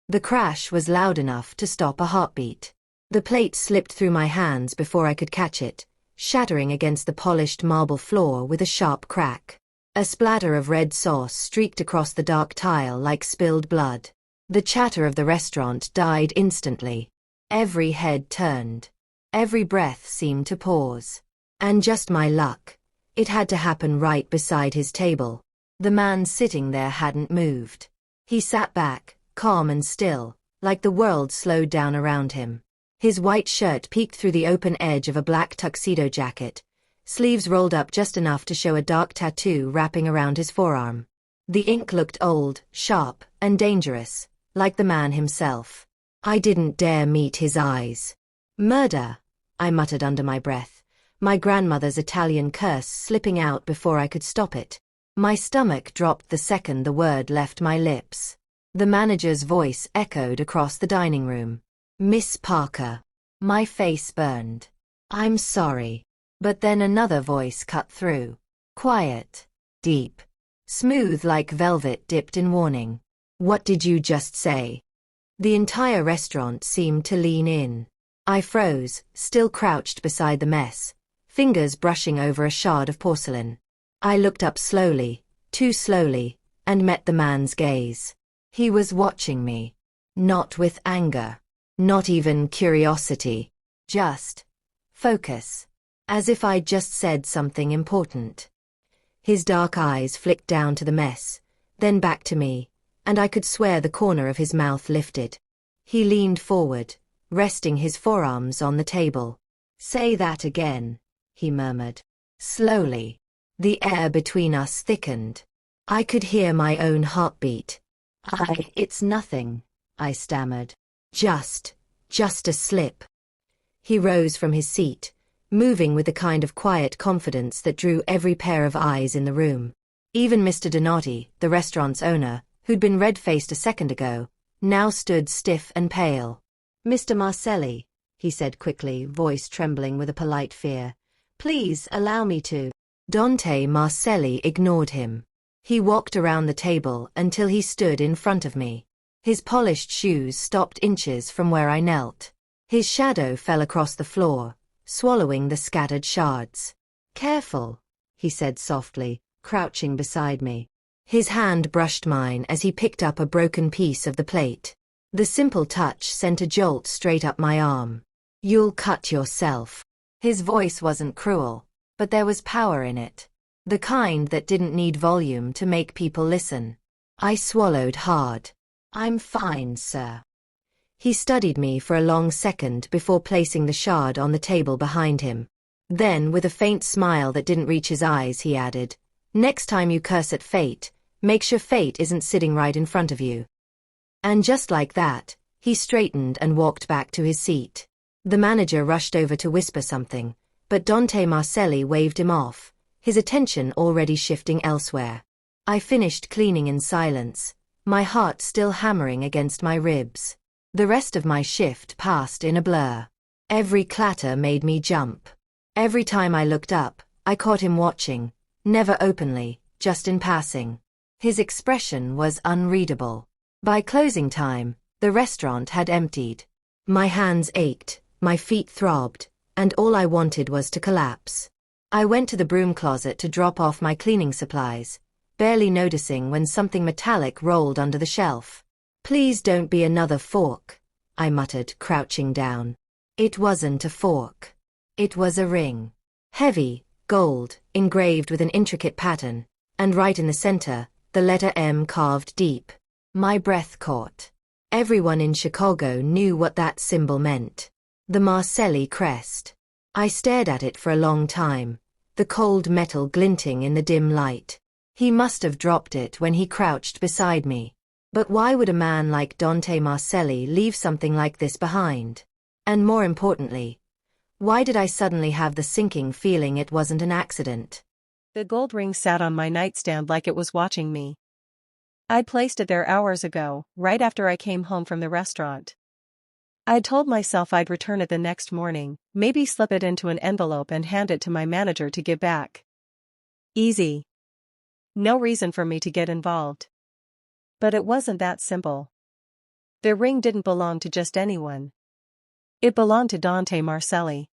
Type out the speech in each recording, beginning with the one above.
The crash was loud enough to stop a heartbeat. The plate slipped through my hands before I could catch it, shattering against the polished marble floor with a sharp crack. A splatter of red sauce streaked across the dark tile like spilled blood. The chatter of the restaurant died instantly. Every head turned. Every breath seemed to pause. And just my luck. It had to happen right beside his table. The man sitting there hadn't moved. He sat back, calm and still, like the world slowed down around him. His white shirt peeked through the open edge of a black tuxedo jacket, sleeves rolled up just enough to show a dark tattoo wrapping around his forearm. The ink looked old, sharp, and dangerous, like the man himself. I didn't dare meet his eyes. Murder, I muttered under my breath, my grandmother's Italian curse slipping out before I could stop it. My stomach dropped the second the word left my lips. The manager's voice echoed across the dining room. Miss Parker. My face burned. I'm sorry. But then another voice cut through. Quiet. Deep. Smooth like velvet dipped in warning. What did you just say? The entire restaurant seemed to lean in. I froze, still crouched beside the mess, fingers brushing over a shard of porcelain. I looked up slowly, too slowly, and met the man's gaze. He was watching me. Not with anger. Not even curiosity. Just focus. As if I'd just said something important. His dark eyes flicked down to the mess, then back to me, and I could swear the corner of his mouth lifted. He leaned forward, resting his forearms on the table. Say that again, he murmured. Slowly. The air between us thickened. I could hear my own heartbeat. It's nothing, I stammered. Just a slip. He rose from his seat, moving with the kind of quiet confidence that drew every pair of eyes in the room. Even Mr. Donati, the restaurant's owner, who'd been red-faced a second ago, now stood stiff and pale. Mr. Marcelli, he said quickly, voice trembling with a polite fear. Please allow me to. Dante Marcelli ignored him. He walked around the table until he stood in front of me. His polished shoes stopped inches from where I knelt. His shadow fell across the floor, swallowing the scattered shards. Careful, he said softly, crouching beside me. His hand brushed mine as he picked up a broken piece of the plate. The simple touch sent a jolt straight up my arm. You'll cut yourself. His voice wasn't cruel, but there was power in it. The kind that didn't need volume to make people listen. I swallowed hard. I'm fine, sir. He studied me for a long second before placing the shard on the table behind him. Then, with a faint smile that didn't reach his eyes, he added, Next time you curse at fate, make sure fate isn't sitting right in front of you. And just like that, he straightened and walked back to his seat. The manager rushed over to whisper something, but Dante Marcelli waved him off, his attention already shifting elsewhere. I finished cleaning in silence, my heart still hammering against my ribs. The rest of my shift passed in a blur. Every clatter made me jump. Every time I looked up, I caught him watching, never openly, just in passing. His expression was unreadable. By closing time, the restaurant had emptied. My hands ached, my feet throbbed, and all I wanted was to collapse. I went to the broom closet to drop off my cleaning supplies, barely noticing when something metallic rolled under the shelf. Please don't be another fork, I muttered, crouching down. It wasn't a fork. It was a ring. Heavy, gold, engraved with an intricate pattern, and right in the center, the letter M carved deep. My breath caught. Everyone in Chicago knew what that symbol meant. The Marcelli crest. I stared at it for a long time, the cold metal glinting in the dim light. He must have dropped it when he crouched beside me. But why would a man like Dante Marcelli leave something like this behind? And more importantly, why did I suddenly have the sinking feeling it wasn't an accident? The gold ring sat on my nightstand like it was watching me. I'd placed it there hours ago, right after I came home from the restaurant. I'd told myself I'd return it the next morning, maybe slip it into an envelope and hand it to my manager to give back. Easy. No reason for me to get involved. But it wasn't that simple. The ring didn't belong to just anyone. It belonged to Dante Marcelli.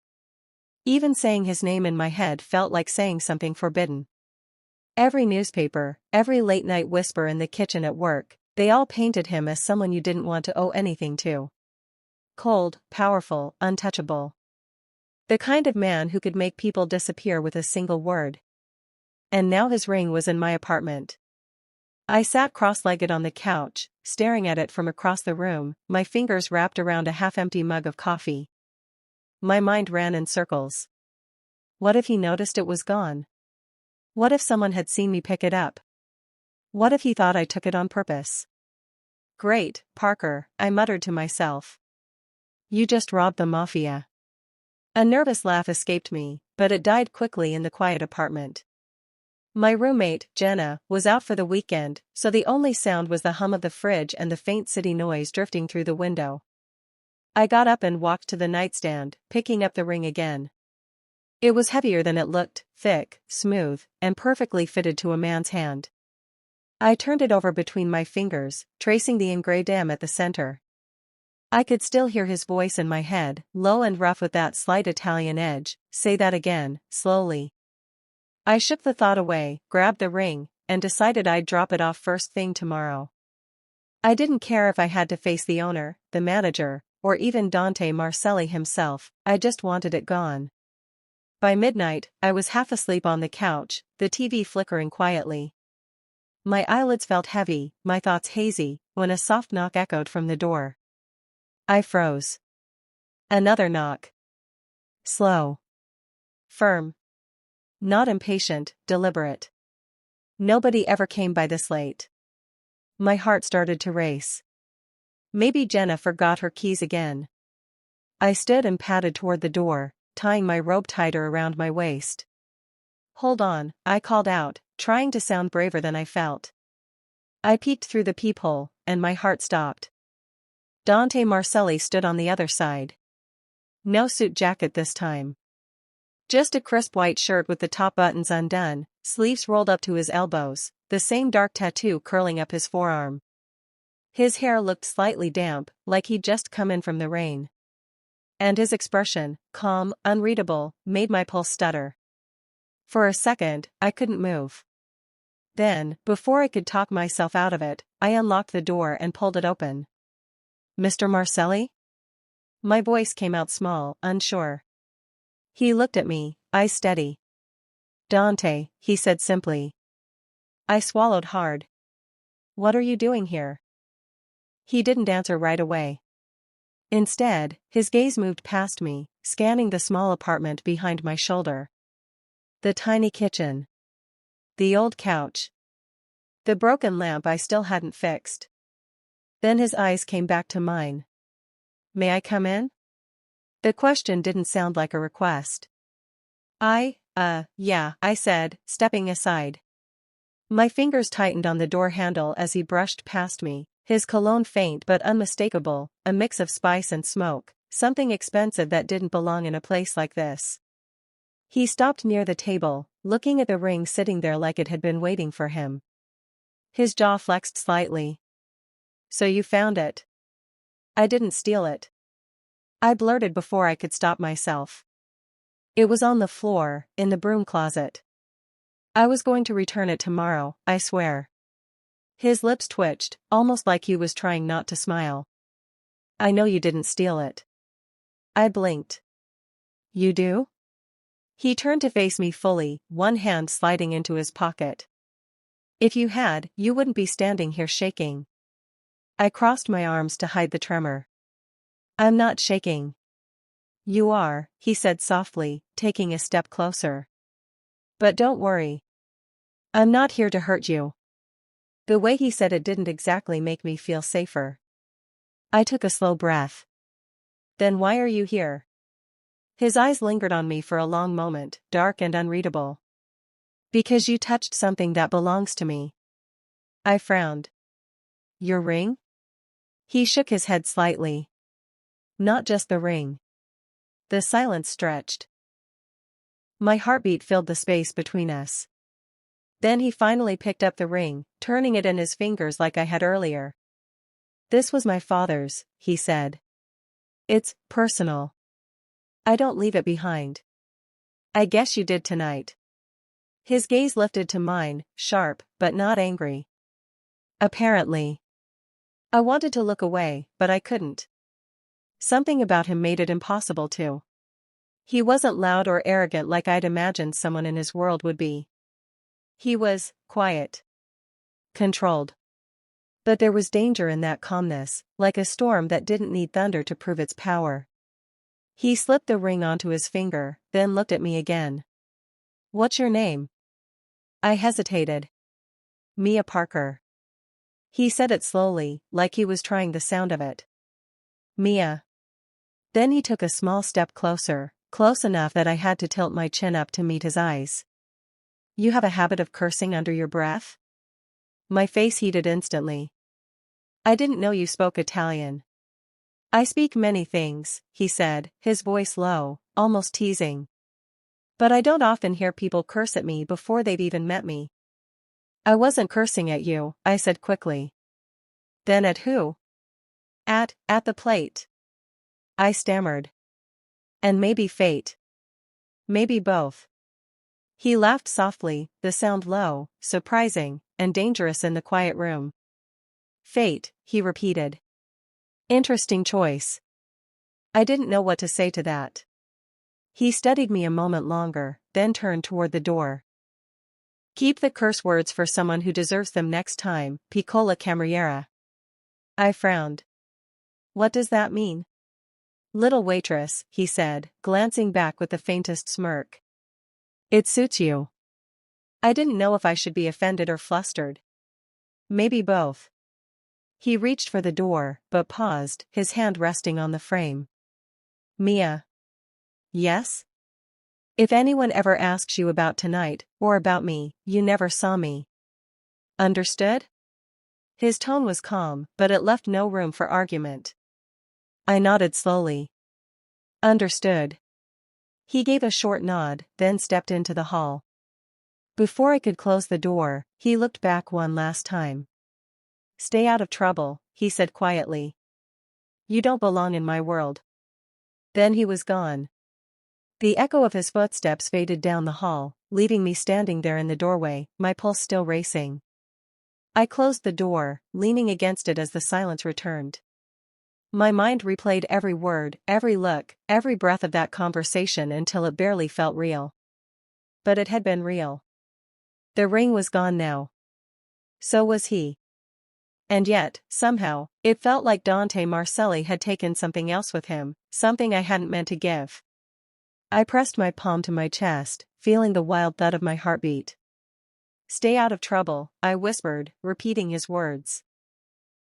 Even saying his name in my head felt like saying something forbidden. Every newspaper, every late-night whisper in the kitchen at work, they all painted him as someone you didn't want to owe anything to. Cold, powerful, untouchable. The kind of man who could make people disappear with a single word. And now his ring was in my apartment. I sat cross-legged on the couch, staring at it from across the room, my fingers wrapped around a half-empty mug of coffee. My mind ran in circles. What if he noticed it was gone? What if someone had seen me pick it up? What if he thought I took it on purpose? Great, Parker, I muttered to myself. You just robbed the Mafia. A nervous laugh escaped me, but it died quickly in the quiet apartment. My roommate, Jenna, was out for the weekend, so the only sound was the hum of the fridge and the faint city noise drifting through the window. I got up and walked to the nightstand, picking up the ring again. It was heavier than it looked, thick, smooth, and perfectly fitted to a man's hand. I turned it over between my fingers, tracing the engraved M at the center. I could still hear his voice in my head, low and rough with that slight Italian edge. Say that again, slowly. I shook the thought away, grabbed the ring, and decided I'd drop it off first thing tomorrow. I didn't care if I had to face the owner, the manager, or even Dante Marcelli himself, I just wanted it gone. By midnight, I was half asleep on the couch, the TV flickering quietly. My eyelids felt heavy, my thoughts hazy, when a soft knock echoed from the door. I froze. Another knock. Slow. Firm. Not impatient, deliberate. Nobody ever came by this late. My heart started to race. Maybe Jenna forgot her keys again. I stood and padded toward the door, tying my robe tighter around my waist. Hold on, I called out, trying to sound braver than I felt. I peeked through the peephole, and my heart stopped. Dante Marcelli stood on the other side. No suit jacket this time. Just a crisp white shirt with the top buttons undone, sleeves rolled up to his elbows, the same dark tattoo curling up his forearm. His hair looked slightly damp, like he'd just come in from the rain. And his expression, calm, unreadable, made my pulse stutter. For a second, I couldn't move. Then, before I could talk myself out of it, I unlocked the door and pulled it open. Mr. Marcelli? My voice came out small, unsure. He looked at me, eyes steady. Dante, he said simply. I swallowed hard. What are you doing here? He didn't answer right away. Instead, his gaze moved past me, scanning the small apartment behind my shoulder. The tiny kitchen. The old couch. The broken lamp I still hadn't fixed. Then his eyes came back to mine. May I come in? The question didn't sound like a request. Yeah, I said, stepping aside. My fingers tightened on the door handle as he brushed past me, his cologne faint but unmistakable, a mix of spice and smoke, something expensive that didn't belong in a place like this. He stopped near the table, looking at the ring sitting there like it had been waiting for him. His jaw flexed slightly. So you found it? I didn't steal it. I blurted before I could stop myself. It was on the floor, in the broom closet. I was going to return it tomorrow, I swear. His lips twitched, almost like he was trying not to smile. I know you didn't steal it. I blinked. You do? He turned to face me fully, one hand sliding into his pocket. If you had, you wouldn't be standing here shaking. I crossed my arms to hide the tremor. I'm not shaking. You are, he said softly, taking a step closer. But don't worry. I'm not here to hurt you. The way he said it didn't exactly make me feel safer. I took a slow breath. Then why are you here? His eyes lingered on me for a long moment, dark and unreadable. Because you touched something that belongs to me. I frowned. Your ring? He shook his head slightly. Not just the ring. The silence stretched. My heartbeat filled the space between us. Then he finally picked up the ring, turning it in his fingers like I had earlier. This was my father's, he said. It's personal. I don't leave it behind. I guess you did tonight. His gaze lifted to mine, sharp, but not angry. Apparently. I wanted to look away, but I couldn't. Something about him made it impossible to. He wasn't loud or arrogant like I'd imagined someone in his world would be. He was quiet. Controlled. But there was danger in that calmness, like a storm that didn't need thunder to prove its power. He slipped the ring onto his finger, then looked at me again. What's your name? I hesitated. Mia Parker. He said it slowly, like he was trying the sound of it. Mia. Then he took a small step closer, close enough that I had to tilt my chin up to meet his eyes. You have a habit of cursing under your breath? My face heated instantly. I didn't know you spoke Italian. I speak many things, he said, his voice low, almost teasing. But I don't often hear people curse at me before they've even met me. I wasn't cursing at you, I said quickly. Then at who? At the plate. I stammered. And maybe fate. Maybe both. He laughed softly, the sound low, surprising, and dangerous in the quiet room. Fate, he repeated. Interesting choice. I didn't know what to say to that. He studied me a moment longer, then turned toward the door. Keep the curse words for someone who deserves them next time, piccola cameriera. I frowned. What does that mean? Little waitress, he said, glancing back with the faintest smirk. It suits you. I didn't know if I should be offended or flustered. Maybe both. He reached for the door, but paused, his hand resting on the frame. Mia. Yes? If anyone ever asks you about tonight, or about me, you never saw me. Understood? His tone was calm, but it left no room for argument. I nodded slowly. Understood. He gave a short nod, then stepped into the hall. Before I could close the door, he looked back one last time. Stay out of trouble, he said quietly. You don't belong in my world. Then he was gone. The echo of his footsteps faded down the hall, leaving me standing there in the doorway, my pulse still racing. I closed the door, leaning against it as the silence returned. My mind replayed every word, every look, every breath of that conversation until it barely felt real. But it had been real. The ring was gone now. So was he. And yet, somehow, it felt like Dante Marcelli had taken something else with him, something I hadn't meant to give. I pressed my palm to my chest, feeling the wild thud of my heartbeat. Stay out of trouble, I whispered, repeating his words.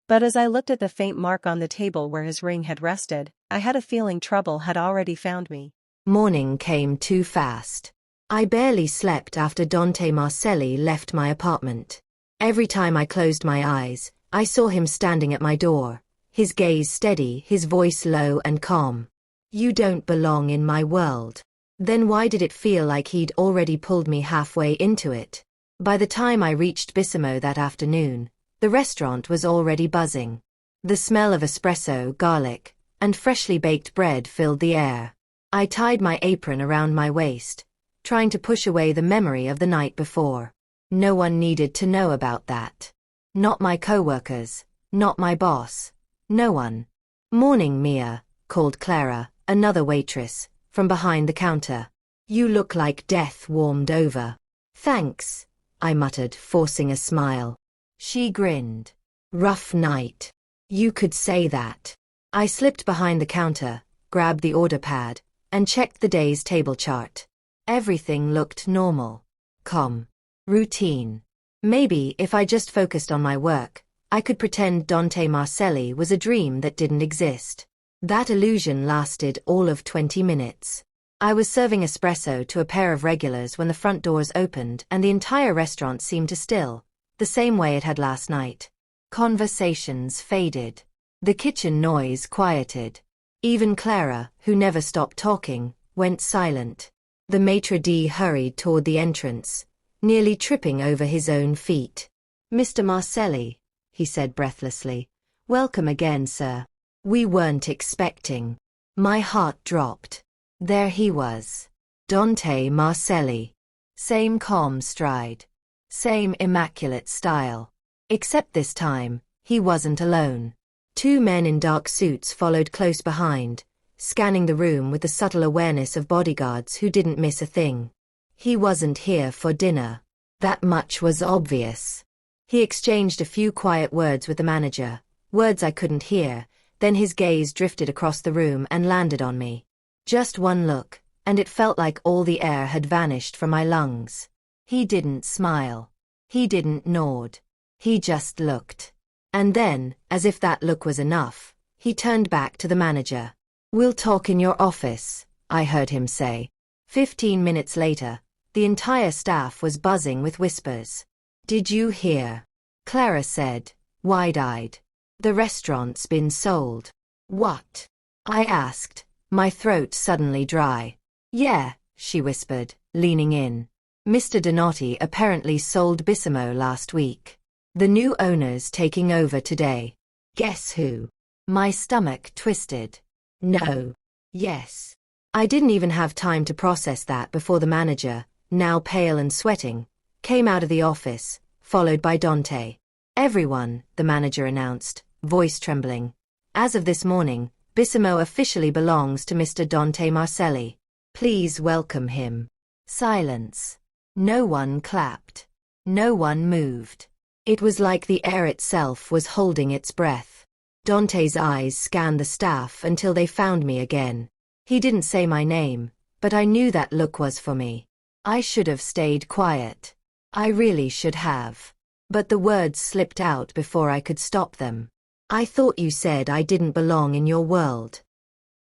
But as I looked at the faint mark on the table where his ring had rested, I had a feeling trouble had already found me. Morning came too fast. I barely slept after Dante Marcelli left my apartment. Every time I closed my eyes, I saw him standing at my door, his gaze steady, his voice low and calm. You don't belong in my world. Then why did it feel like he'd already pulled me halfway into it? By the time I reached Bissimo that afternoon, the restaurant was already buzzing. The smell of espresso, garlic, and freshly baked bread filled the air. I tied my apron around my waist, trying to push away the memory of the night before. No one needed to know about that. Not my coworkers, not my boss, no one. Morning, Mia, called Clara, another waitress, from behind the counter. You look like death warmed over. Thanks, I muttered, forcing a smile. She grinned. Rough night. You could say that. I slipped behind the counter, grabbed the order pad, and checked the day's table chart. Everything looked normal. Calm. Routine. Maybe if I just focused on my work, I could pretend Dante Marcelli was a dream that didn't exist. That illusion lasted all of 20 minutes. I was serving espresso to a pair of regulars when the front doors opened and the entire restaurant seemed to still, the same way it had last night. Conversations faded. The kitchen noise quieted. Even Clara, who never stopped talking, went silent. The maitre d' hurried toward the entrance, nearly tripping over his own feet. Mr. Marcelli, he said breathlessly, Welcome again, sir. We weren't expecting. My heart dropped. There he was. Dante Marcelli. Same calm stride. Same immaculate style. Except this time, he wasn't alone. Two men in dark suits followed close behind, scanning the room with the subtle awareness of bodyguards who didn't miss a thing. He wasn't here for dinner. That much was obvious. He exchanged a few quiet words with the manager, words I couldn't hear, then his gaze drifted across the room and landed on me. Just one look, and it felt like all the air had vanished from my lungs. He didn't smile. He didn't nod. He just looked. And then, as if that look was enough, he turned back to the manager. "We'll talk in your office," I heard him say. 15 minutes later, the entire staff was buzzing with whispers. "Did you hear?" Clara said, wide-eyed. "The restaurant's been sold." "What?" I asked, my throat suddenly dry. "Yeah," she whispered, leaning in. "Mr. Donotti apparently sold Bissimo last week. The new owner's taking over today." "Guess who?" My stomach twisted. "No." "Yes." I didn't even have time to process that before the manager, now pale and sweating, came out of the office, followed by Dante. "Everyone," the manager announced, voice trembling. "As of this morning, Bissimo officially belongs to Mr. Dante Marcelli. Please welcome him." Silence. No one clapped. No one moved. It was like the air itself was holding its breath. Dante's eyes scanned the staff until they found me again. He didn't say my name, but I knew that look was for me. I should have stayed quiet. I really should have. But the words slipped out before I could stop them. "I thought you said I didn't belong in your world."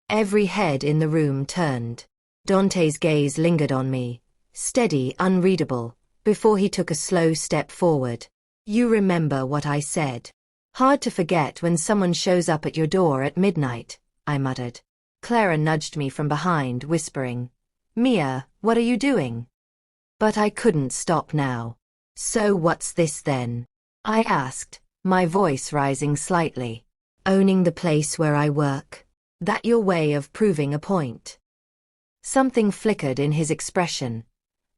Every head in the room turned. Dante's gaze lingered on me, steady, unreadable, before he took a slow step forward. "You remember what I said. Hard to forget when someone shows up at your door at midnight," I muttered. Clara nudged me from behind, whispering, "Mia, what are you doing?" But I couldn't stop now. "So what's this then?" I asked, my voice rising slightly. "Owning the place where I work? That your way of proving a point?" Something flickered in his expression.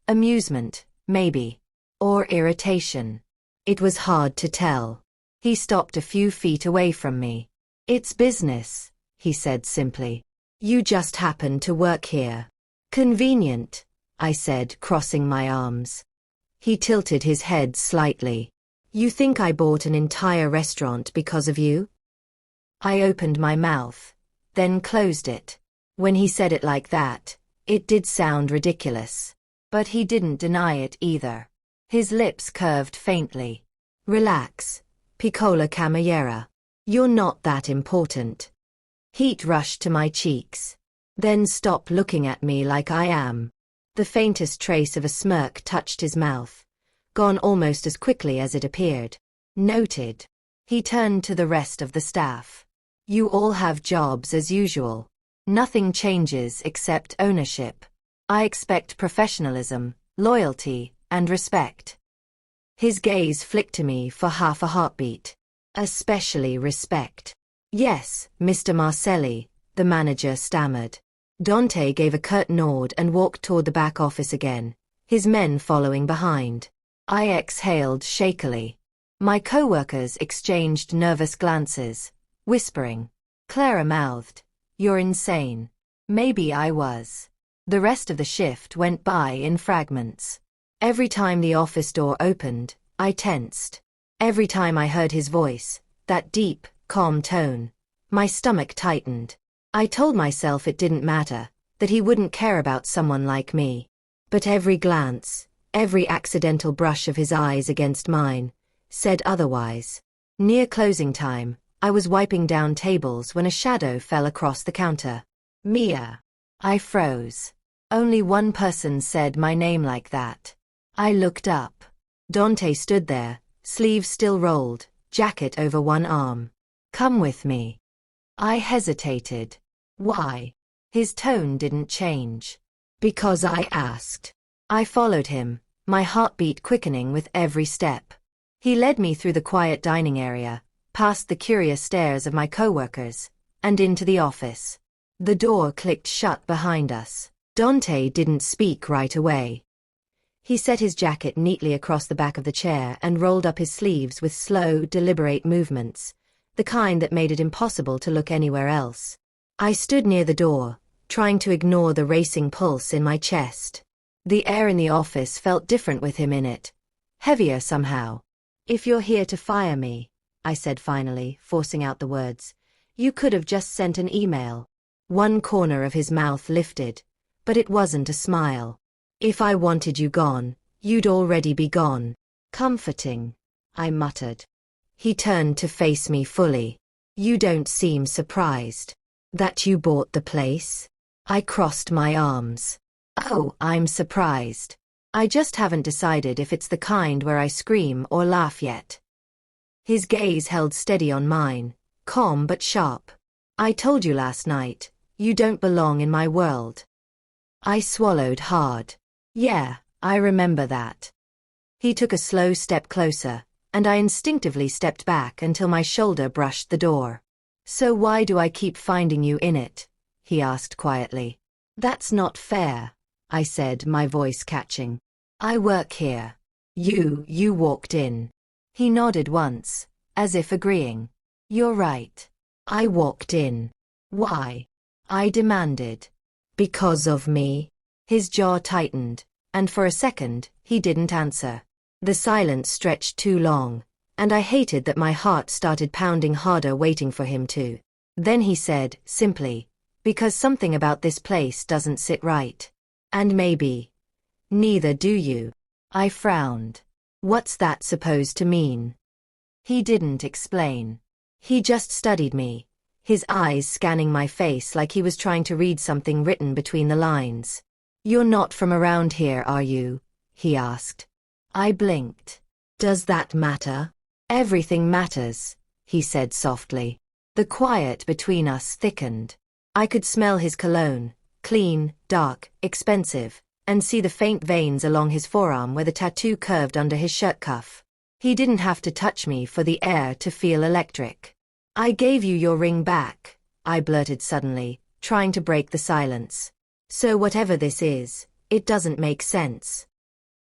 Amusement, maybe. Or irritation. It was hard to tell. He stopped a few feet away from me. "It's business," he said simply. "You just happen to work here." "Convenient," I said, crossing my arms. He tilted his head slightly. "You think I bought an entire restaurant because of you?" I opened my mouth, then closed it. When he said it like that, it did sound ridiculous. But he didn't deny it either. His lips curved faintly. "Relax, piccola cameriera. You're not that important." Heat rushed to my cheeks. "Then stop looking at me like I am." The faintest trace of a smirk touched his mouth, gone almost as quickly as it appeared. "Noted." He turned to the rest of the staff. "You all have jobs as usual. Nothing changes except ownership. I expect professionalism, loyalty, and respect." His gaze flicked to me for half a heartbeat. "Especially respect." "Yes, Mr. Marcelli," the manager stammered. Dante gave a curt nod and walked toward the back office again, his men following behind. I exhaled shakily. My co-workers exchanged nervous glances, whispering. Clara mouthed, "You're insane." Maybe I was. The rest of the shift went by in fragments. Every time the office door opened, I tensed. Every time I heard his voice, that deep, calm tone, my stomach tightened. I told myself it didn't matter, that he wouldn't care about someone like me. But every glance, every accidental brush of his eyes against mine, said otherwise. Near closing time, I was wiping down tables when a shadow fell across the counter. "Mia." I froze. Only one person said my name like that. I looked up. Dante stood there, sleeves still rolled, jacket over one arm. "Come with me." I hesitated. "Why?" His tone didn't change. "Because I asked." I followed him, my heartbeat quickening with every step. He led me through the quiet dining area, past the curious stares of my coworkers, and into the office. The door clicked shut behind us. Dante didn't speak right away. He set his jacket neatly across the back of the chair and rolled up his sleeves with slow, deliberate movements, the kind that made it impossible to look anywhere else. I stood near the door, trying to ignore the racing pulse in my chest. The air in the office felt different with him in it, heavier somehow. "If you're here to fire me," I said finally, forcing out the words, "you could have just sent an email." One corner of his mouth lifted, but it wasn't a smile. "If I wanted you gone, you'd already be gone." "Comforting," I muttered. He turned to face me fully. "You don't seem surprised. That you bought the place?" I crossed my arms. "Oh, I'm surprised. I just haven't decided if it's the kind where I scream or laugh yet." His gaze held steady on mine, calm but sharp. "I told you last night, you don't belong in my world." I swallowed hard. "Yeah, I remember that." He took a slow step closer, and I instinctively stepped back until my shoulder brushed the door. "So why do I keep finding you in it?" he asked quietly. "That's not fair," I said, my voice catching. "I work here. You walked in." He nodded once, as if agreeing. "You're right. I walked in." "Why?" I demanded. "Because of me?" His jaw tightened, and for a second, he didn't answer. The silence stretched too long, and I hated that my heart started pounding harder waiting for him to. Then he said, simply, "Because something about this place doesn't sit right. And maybe neither do you." I frowned. "What's that supposed to mean?" He didn't explain. He just studied me, his eyes scanning my face like he was trying to read something written between the lines. "You're not from around here, are you?" he asked. I blinked. "Does that matter?" "Everything matters," he said softly. The quiet between us thickened. I could smell his cologne, clean, dark, expensive, and see the faint veins along his forearm where the tattoo curved under his shirt cuff. He didn't have to touch me for the air to feel electric. "I gave you your ring back," I blurted suddenly, trying to break the silence. "So whatever this is, it doesn't make sense."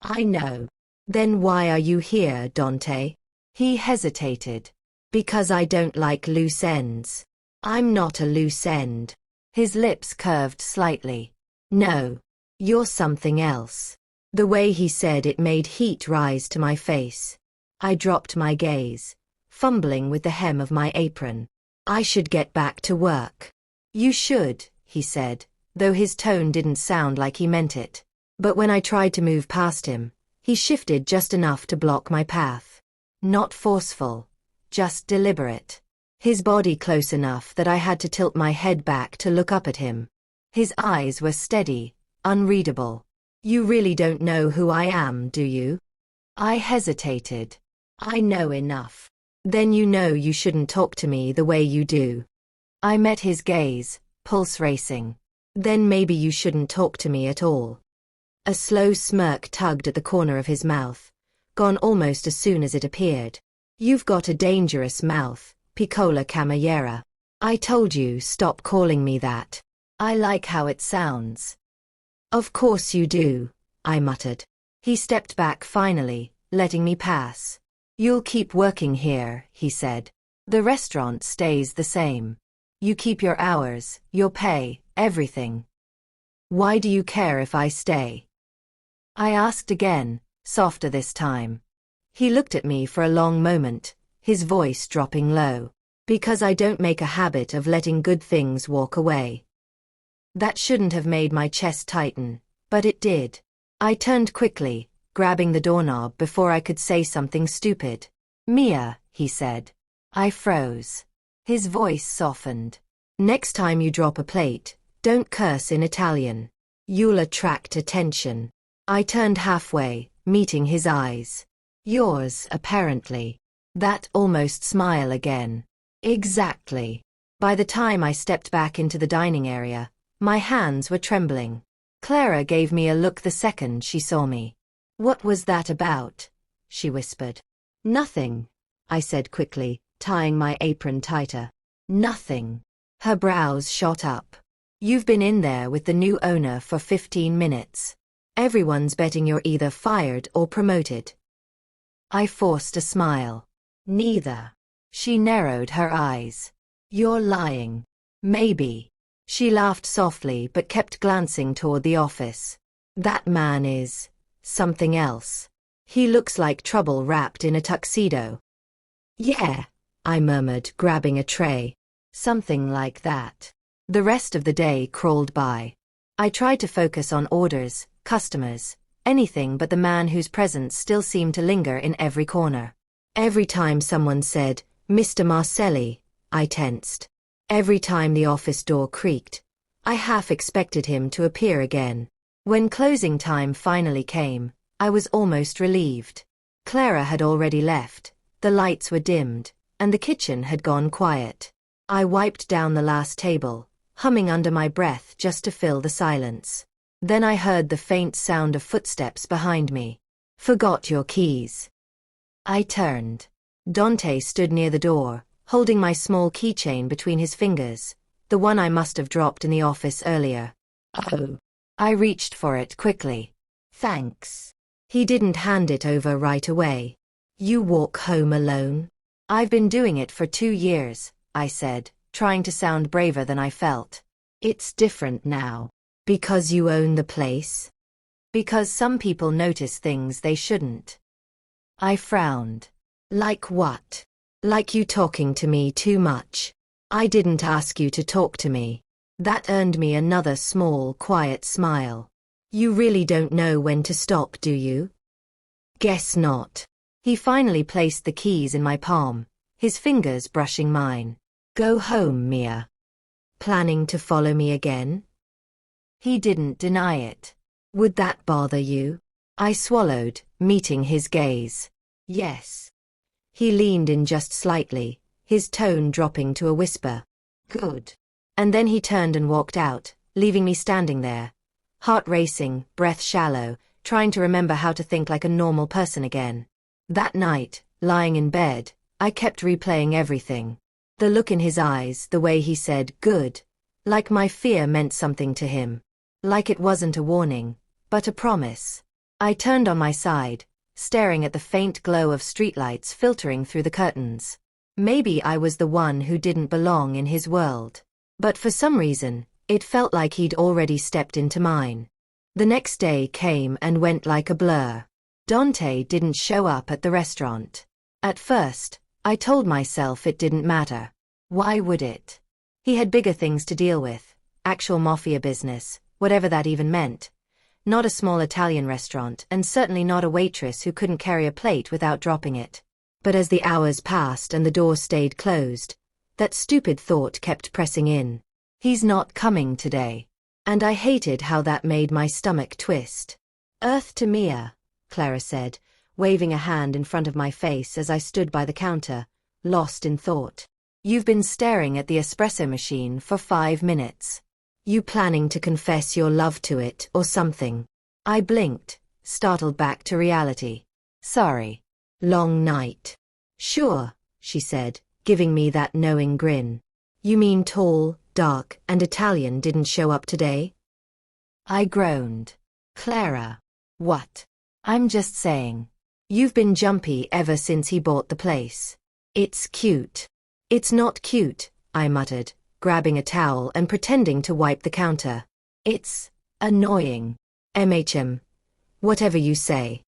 "I know." "Then why are you here, Dante?" He hesitated. "Because I don't like loose ends." "I'm not a loose end." His lips curved slightly. "No. You're something else." The way he said it made heat rise to my face. I dropped my gaze, fumbling with the hem of my apron. "I should get back to work." "You should," he said, though his tone didn't sound like he meant it. But when I tried to move past him, he shifted just enough to block my path. Not forceful, just deliberate. His body close enough that I had to tilt my head back to look up at him. His eyes were steady, unreadable. "You really don't know who I am, do you?" I hesitated. "I know enough." "Then you know you shouldn't talk to me the way you do." I met his gaze, pulse racing. "Then maybe you shouldn't talk to me at all." A slow smirk tugged at the corner of his mouth, gone almost as soon as it appeared. "You've got a dangerous mouth, Piccola Cameriera." "I told you, stop calling me that. I like how it sounds." "Of course you do," I muttered. He stepped back finally, letting me pass. "You'll keep working here," he said. "The restaurant stays the same. You keep your hours, your pay, everything." "Why do you care if I stay?" I asked again, softer this time. He looked at me for a long moment, his voice dropping low. "Because I don't make a habit of letting good things walk away." That shouldn't have made my chest tighten, but it did. I turned quickly, grabbing the doorknob before I could say something stupid. "Mia," he said. I froze. His voice softened. "Next time you drop a plate, don't curse in Italian. You'll attract attention." I turned halfway, meeting his eyes. "Yours, apparently." That almost smile again. Exactly. By the time I stepped back into the dining area, my hands were trembling. Clara gave me a look the second she saw me. "What was that about?" she whispered. "Nothing," I said quickly, tying my apron tighter. Nothing. Her brows shot up. You've been in there with the new owner for 15 minutes. Everyone's betting you're either fired or promoted. I forced a smile. Neither. She narrowed her eyes. You're lying. Maybe. She laughed softly but kept glancing toward the office. That man is something else. He looks like trouble wrapped in a tuxedo. Yeah, I murmured, grabbing a tray. Something like that. The rest of the day crawled by. I tried to focus on orders, customers, anything but the man whose presence still seemed to linger in every corner. Every time someone said, "Mr. Marcelli," I tensed. Every time the office door creaked, I half expected him to appear again. When closing time finally came, I was almost relieved. Clara had already left, the lights were dimmed, and the kitchen had gone quiet. I wiped down the last table, humming under my breath just to fill the silence. Then I heard the faint sound of footsteps behind me. Forgot your keys. I turned. Dante stood near the door, holding my small keychain between his fingers, the one I must have dropped in the office earlier. Oh. I reached for it quickly. Thanks. He didn't hand it over right away. You walk home alone? I've been doing it for 2 years, I said, trying to sound braver than I felt. It's different now. Because you own the place? Because some people notice things they shouldn't. I frowned. Like what? Like you talking to me too much. I didn't ask you to talk to me. That earned me another small, quiet smile. You really don't know when to stop, do you? Guess not. He finally placed the keys in my palm, his fingers brushing mine. Go home, Mia. Planning to follow me again? He didn't deny it. Would that bother you? I swallowed, meeting his gaze. Yes. He leaned in just slightly, his tone dropping to a whisper. Good. And then he turned and walked out, leaving me standing there, heart racing, breath shallow, trying to remember how to think like a normal person again. That night, lying in bed, I kept replaying everything. The look in his eyes, the way he said, good, like my fear meant something to him. Like it wasn't a warning, but a promise. I turned on my side, staring at the faint glow of streetlights filtering through the curtains. Maybe I was the one who didn't belong in his world. But for some reason, it felt like he'd already stepped into mine. The next day came and went like a blur. Dante didn't show up at the restaurant. At first, I told myself it didn't matter. Why would it? He had bigger things to deal with, actual mafia business, whatever that even meant. Not a small Italian restaurant, and certainly not a waitress who couldn't carry a plate without dropping it. But as the hours passed and the door stayed closed, that stupid thought kept pressing in. He's not coming today. And I hated how that made my stomach twist. Earth to Mia, Clara said, waving a hand in front of my face as I stood by the counter, lost in thought. You've been staring at the espresso machine for 5 minutes. You planning to confess your love to it or something? I blinked, startled back to reality. Sorry. Long night. Sure, she said, giving me that knowing grin. You mean tall, dark, and Italian didn't show up today? I groaned. Clara. What? I'm just saying. You've been jumpy ever since he bought the place. It's cute. It's not cute, I muttered, grabbing a towel and pretending to wipe the counter. It's annoying. Whatever you say.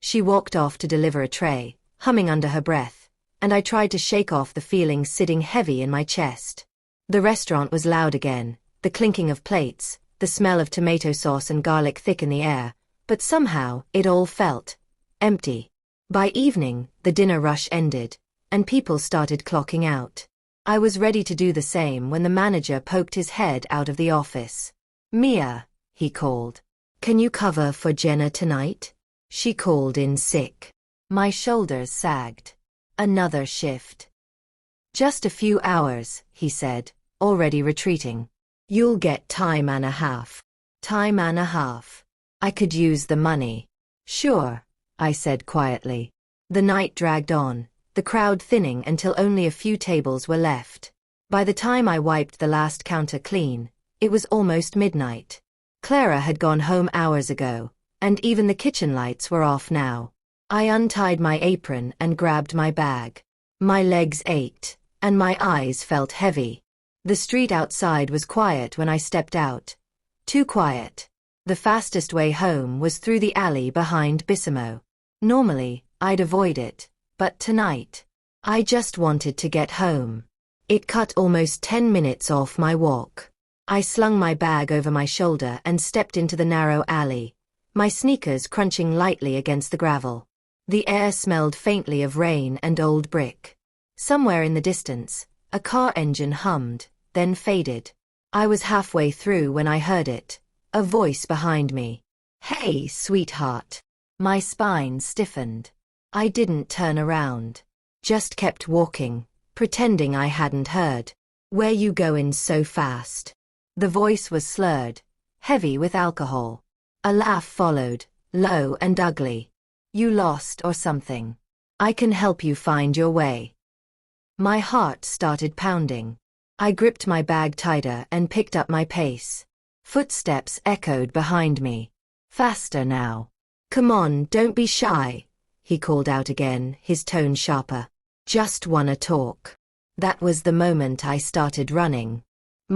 She walked off to deliver a tray, humming under her breath, and I tried to shake off the feeling sitting heavy in my chest. The restaurant was loud again, the clinking of plates, the smell of tomato sauce and garlic thick in the air, but somehow it all felt empty. By evening, the dinner rush ended, and people started clocking out. I was ready to do the same when the manager poked his head out of the office. Mia, he called. Can you cover for Jenna tonight? She called in sick. My shoulders sagged. Another shift. Just a few hours, he said, already retreating. You'll get time and a half. Time and a half. I could use the money. Sure, I said quietly. The night dragged on, the crowd thinning until only a few tables were left. By the time I wiped the last counter clean, it was almost midnight. Clara had gone home hours ago, and even the kitchen lights were off now. I untied my apron and grabbed my bag. My legs ached, and my eyes felt heavy. The street outside was quiet when I stepped out. Too quiet. The fastest way home was through the alley behind Bissimo. Normally, I'd avoid it, but tonight, I just wanted to get home. It cut almost 10 minutes off my walk. I slung my bag over my shoulder and stepped into the narrow alley, my sneakers crunching lightly against the gravel. The air smelled faintly of rain and old brick. Somewhere in the distance, a car engine hummed, then faded. I was halfway through when I heard it, a voice behind me. "Hey, sweetheart." My spine stiffened. I didn't turn around. Just kept walking, pretending I hadn't heard. "Where you goin' so fast?" The voice was slurred, heavy with alcohol. A laugh followed, low and ugly. "You lost or something? I can help you find your way." My heart started pounding. I gripped my bag tighter and picked up my pace. Footsteps echoed behind me. "Faster now. Come on, don't be shy," he called out again, his tone sharper. "Just wanna talk." That was the moment I started running.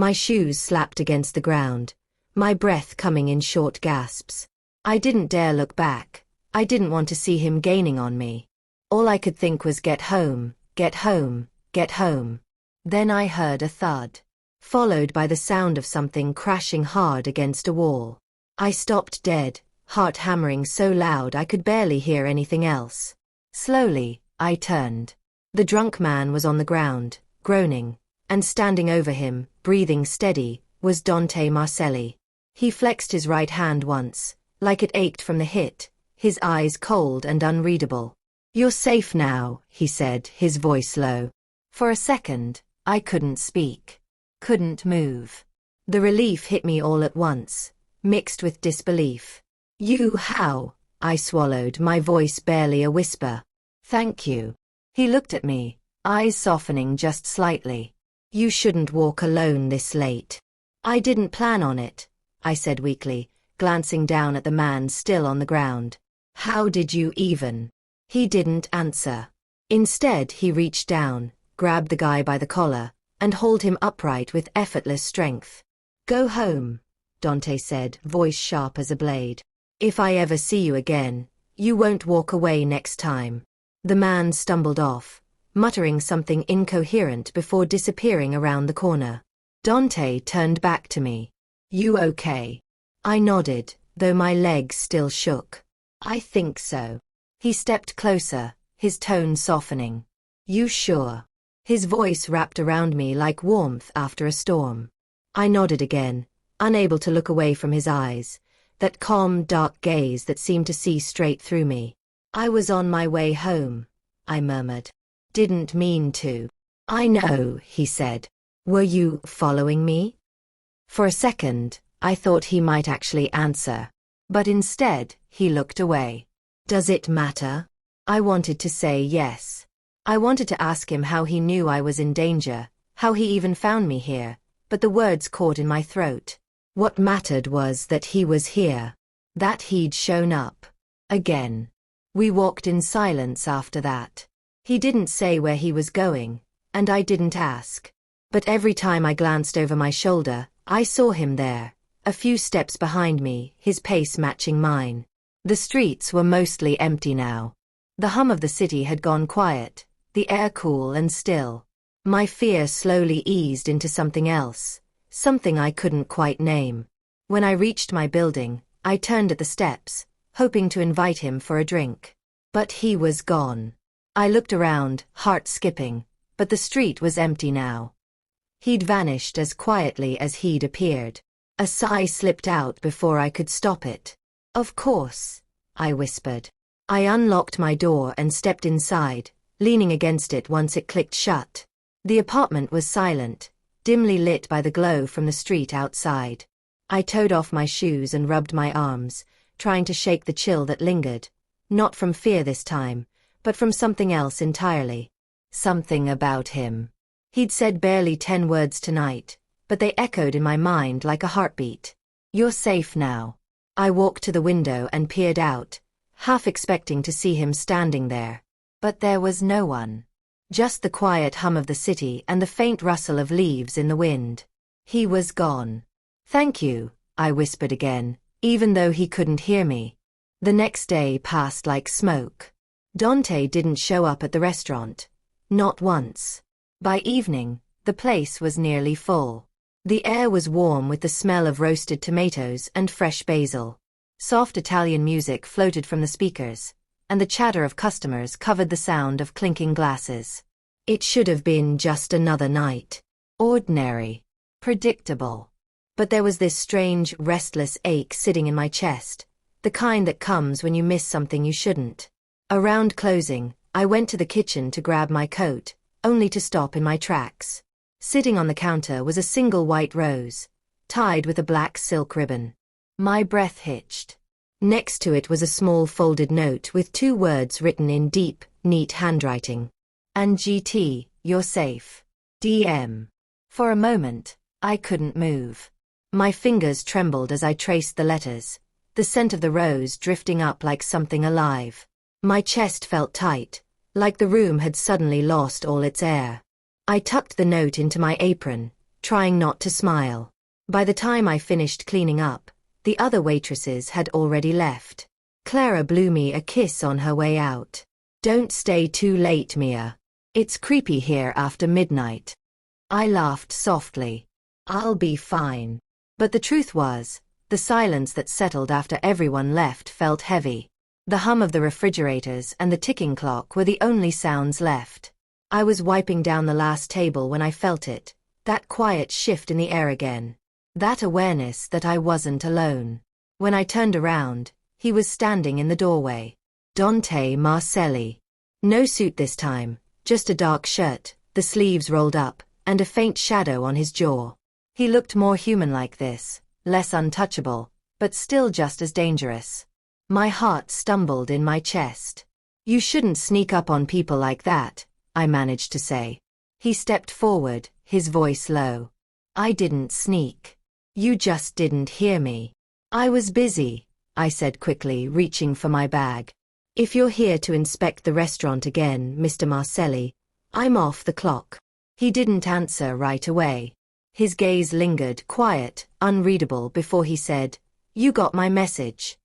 My shoes slapped against the ground, my breath coming in short gasps. I didn't dare look back. I didn't want to see him gaining on me. All I could think was get home, get home, get home. Then I heard a thud, followed by the sound of something crashing hard against a wall. I stopped dead, heart hammering so loud I could barely hear anything else. Slowly, I turned. The drunk man was on the ground, groaning, and standing over him, breathing steady, was Dante Marcelli. He flexed his right hand once, like it ached from the hit, his eyes cold and unreadable. "You're safe now," he said, his voice low. For a second, I couldn't speak, couldn't move. The relief hit me all at once, mixed with disbelief. "You how?" I swallowed, my voice barely a whisper. "Thank you." He looked at me, eyes softening just slightly. "You shouldn't walk alone this late." "I didn't plan on it," I said weakly, glancing down at the man still on the ground. "How did you even?" He didn't answer. Instead, he reached down, grabbed the guy by the collar, and hauled him upright with effortless strength. "Go home," Dante said, voice sharp as a blade. "If I ever see you again, you won't walk away next time." The man stumbled off, muttering something incoherent before disappearing around the corner. Dante turned back to me. "You okay?" I nodded, though my legs still shook. "I think so." He stepped closer, his tone softening. "You sure?" His voice wrapped around me like warmth after a storm. I nodded again, unable to look away from his eyes, that calm, dark gaze that seemed to see straight through me. "I was on my way home," I murmured. "Didn't mean to." "I know," he said. "Were you following me?" For a second, I thought he might actually answer. But instead, he looked away. "Does it matter?" I wanted to say yes. I wanted to ask him how he knew I was in danger, how he even found me here, but the words caught in my throat. What mattered was that he was here, that he'd shown up. Again. We walked in silence after that. He didn't say where he was going, and I didn't ask. But every time I glanced over my shoulder, I saw him there, a few steps behind me, his pace matching mine. The streets were mostly empty now. The hum of the city had gone quiet, the air cool and still. My fear slowly eased into something else, something I couldn't quite name. When I reached my building, I turned at the steps, hoping to invite him for a drink. But he was gone. I looked around, heart skipping, but the street was empty now. He'd vanished as quietly as he'd appeared. A sigh slipped out before I could stop it. "Of course," I whispered. I unlocked my door and stepped inside, leaning against it once it clicked shut. The apartment was silent, dimly lit by the glow from the street outside. I toed off my shoes and rubbed my arms, trying to shake the chill that lingered, not from fear this time, but from something else entirely. Something about him. He'd said barely 10 words tonight, but they echoed in my mind like a heartbeat. You're safe now. I walked to the window and peered out, half expecting to see him standing there. But there was no one. Just the quiet hum of the city and the faint rustle of leaves in the wind. He was gone. Thank you, I whispered again, even though he couldn't hear me. The next day passed like smoke. Dante didn't show up at the restaurant. Not once. By evening, the place was nearly full. The air was warm with the smell of roasted tomatoes and fresh basil. Soft Italian music floated from the speakers, and the chatter of customers covered the sound of clinking glasses. It should have been just another night. Ordinary. Predictable. But there was this strange, restless ache sitting in my chest, the kind that comes when you miss something you shouldn't. Around closing, I went to the kitchen to grab my coat, only to stop in my tracks. Sitting on the counter was a single white rose, tied with a black silk ribbon. My breath hitched. Next to it was a small folded note with 2 words written in deep, neat handwriting. And GT, you're safe. DM. For a moment, I couldn't move. My fingers trembled as I traced the letters, the scent of the rose drifting up like something alive. My chest felt tight, like the room had suddenly lost all its air. I tucked the note into my apron, trying not to smile. By the time I finished cleaning up, the other waitresses had already left. Clara blew me a kiss on her way out. Don't stay too late, Mia. It's creepy here after midnight. I laughed softly. I'll be fine. But the truth was, the silence that settled after everyone left felt heavy. The hum of the refrigerators and the ticking clock were the only sounds left. I was wiping down the last table when I felt it, that quiet shift in the air again. That awareness that I wasn't alone. When I turned around, he was standing in the doorway. Dante Marcelli. No suit this time, just a dark shirt, the sleeves rolled up, and a faint shadow on his jaw. He looked more human like this, less untouchable, but still just as dangerous. My heart stumbled in my chest. You shouldn't sneak up on people like that, I managed to say. He stepped forward, his voice low. I didn't sneak. You just didn't hear me. I was busy, I said quickly, reaching for my bag. If you're here to inspect the restaurant again, Mr. Marcelli, I'm off the clock. He didn't answer right away. His gaze lingered, quiet, unreadable, before he said, You got my message.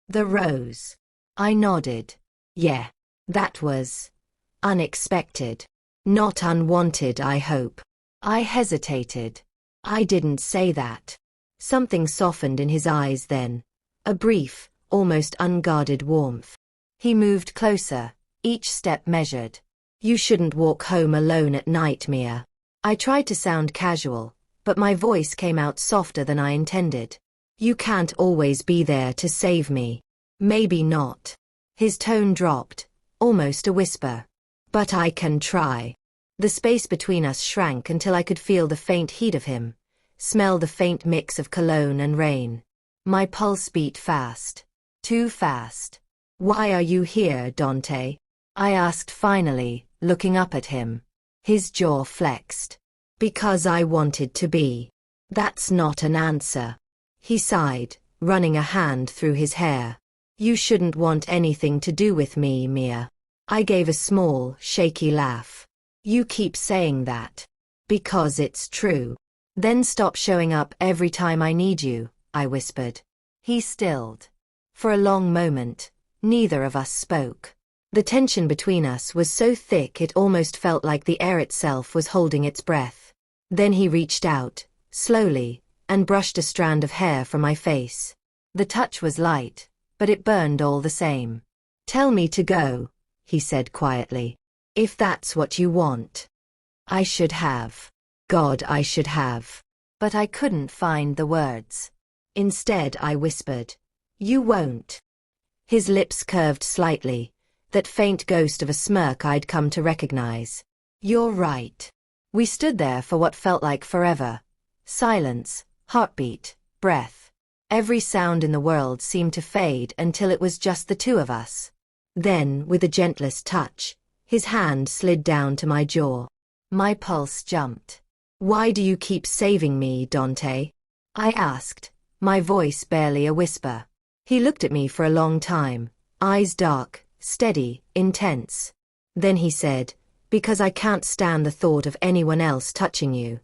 The rose. I nodded. Yeah. That was unexpected. Not unwanted, I hope. I hesitated. I didn't say that. Something softened in his eyes then. A brief, almost unguarded warmth. He moved closer, each step measured. You shouldn't walk home alone at night, Mia. I tried to sound casual, but my voice came out softer than I intended. You can't always be there to save me. Maybe not. His tone dropped, almost a whisper. But I can try. The space between us shrank until I could feel the faint heat of him, smell the faint mix of cologne and rain. My pulse beat fast. Too fast. Why are you here, Dante? I asked finally, looking up at him. His jaw flexed. Because I wanted to be. That's not an answer. He sighed, running a hand through his hair. You shouldn't want anything to do with me, Mia. I gave a small, shaky laugh. You keep saying that. Because it's true. Then stop showing up every time I need you, I whispered. He stilled. For a long moment, neither of us spoke. The tension between us was so thick it almost felt like the air itself was holding its breath. Then he reached out, slowly, and brushed a strand of hair from my face. The touch was light, but it burned all the same. Tell me to go, he said quietly. If that's what you want. I should have. God, I should have. But I couldn't find the words. Instead, I whispered, You won't. His lips curved slightly, that faint ghost of a smirk I'd come to recognize. You're right. We stood there for what felt like forever. Silence, heartbeat, breath. Every sound in the world seemed to fade until it was just the two of us. Then, with the gentlest touch, His hand slid down to my jaw. My pulse jumped. "Why do you keep saving me, Dante?" I asked, my voice barely a whisper. He looked at me for a long time, eyes dark, steady, intense. Then he said, "Because I can't stand the thought of anyone else touching you."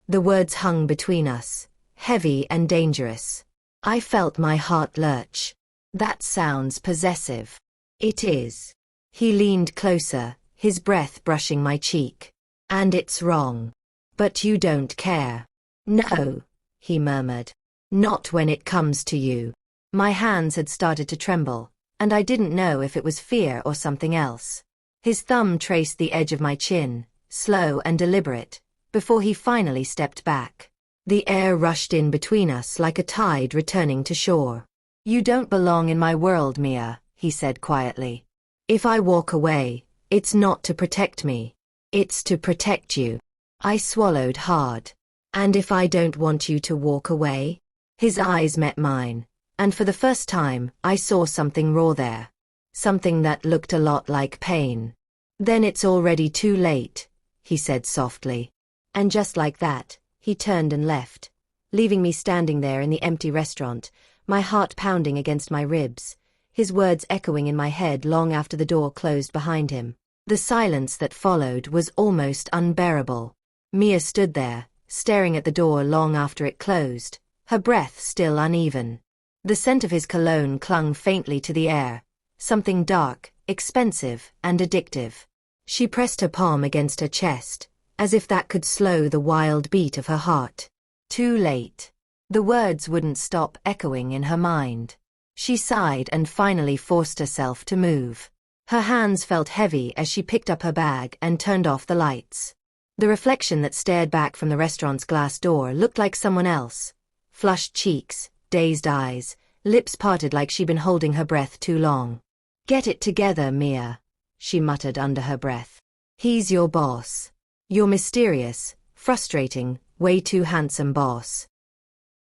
The words hung between us, heavy and dangerous. I felt my heart lurch. That sounds possessive. It is. He leaned closer, his breath brushing my cheek. "And it's wrong. But you don't care." "No," he murmured. "Not when it comes to you." My hands had started to tremble, and I didn't know if it was fear or something else. His thumb traced the edge of my chin, slow and deliberate, before he finally stepped back. The air rushed in between us like a tide returning to shore. "You don't belong in my world, Mia," he said quietly. "If I walk away, it's not to protect me. It's to protect you." I swallowed hard. "And if I don't want you to walk away?" His eyes met mine, and for the first time, I saw something raw there. Something that looked a lot like pain. "Then it's already too late," he said softly. And just like that, he turned and left, leaving me standing there in the empty restaurant, my heart pounding against my ribs, his words echoing in my head long after the door closed behind him. The silence that followed was almost unbearable. Mia stood there, staring at the door long after it closed, her breath still uneven. The scent of his cologne clung faintly to the air, something dark, expensive, and addictive. She pressed her palm against her chest, as if that could slow the wild beat of her heart. Too late. The words wouldn't stop echoing in her mind. She sighed and finally forced herself to move. Her hands felt heavy as she picked up her bag and turned off the lights. The reflection that stared back from the restaurant's glass door looked like someone else. Flushed cheeks, dazed eyes, lips parted like she'd been holding her breath too long. "Get it together, Mia," she muttered under her breath. "He's your boss. Your mysterious, frustrating, way too handsome boss."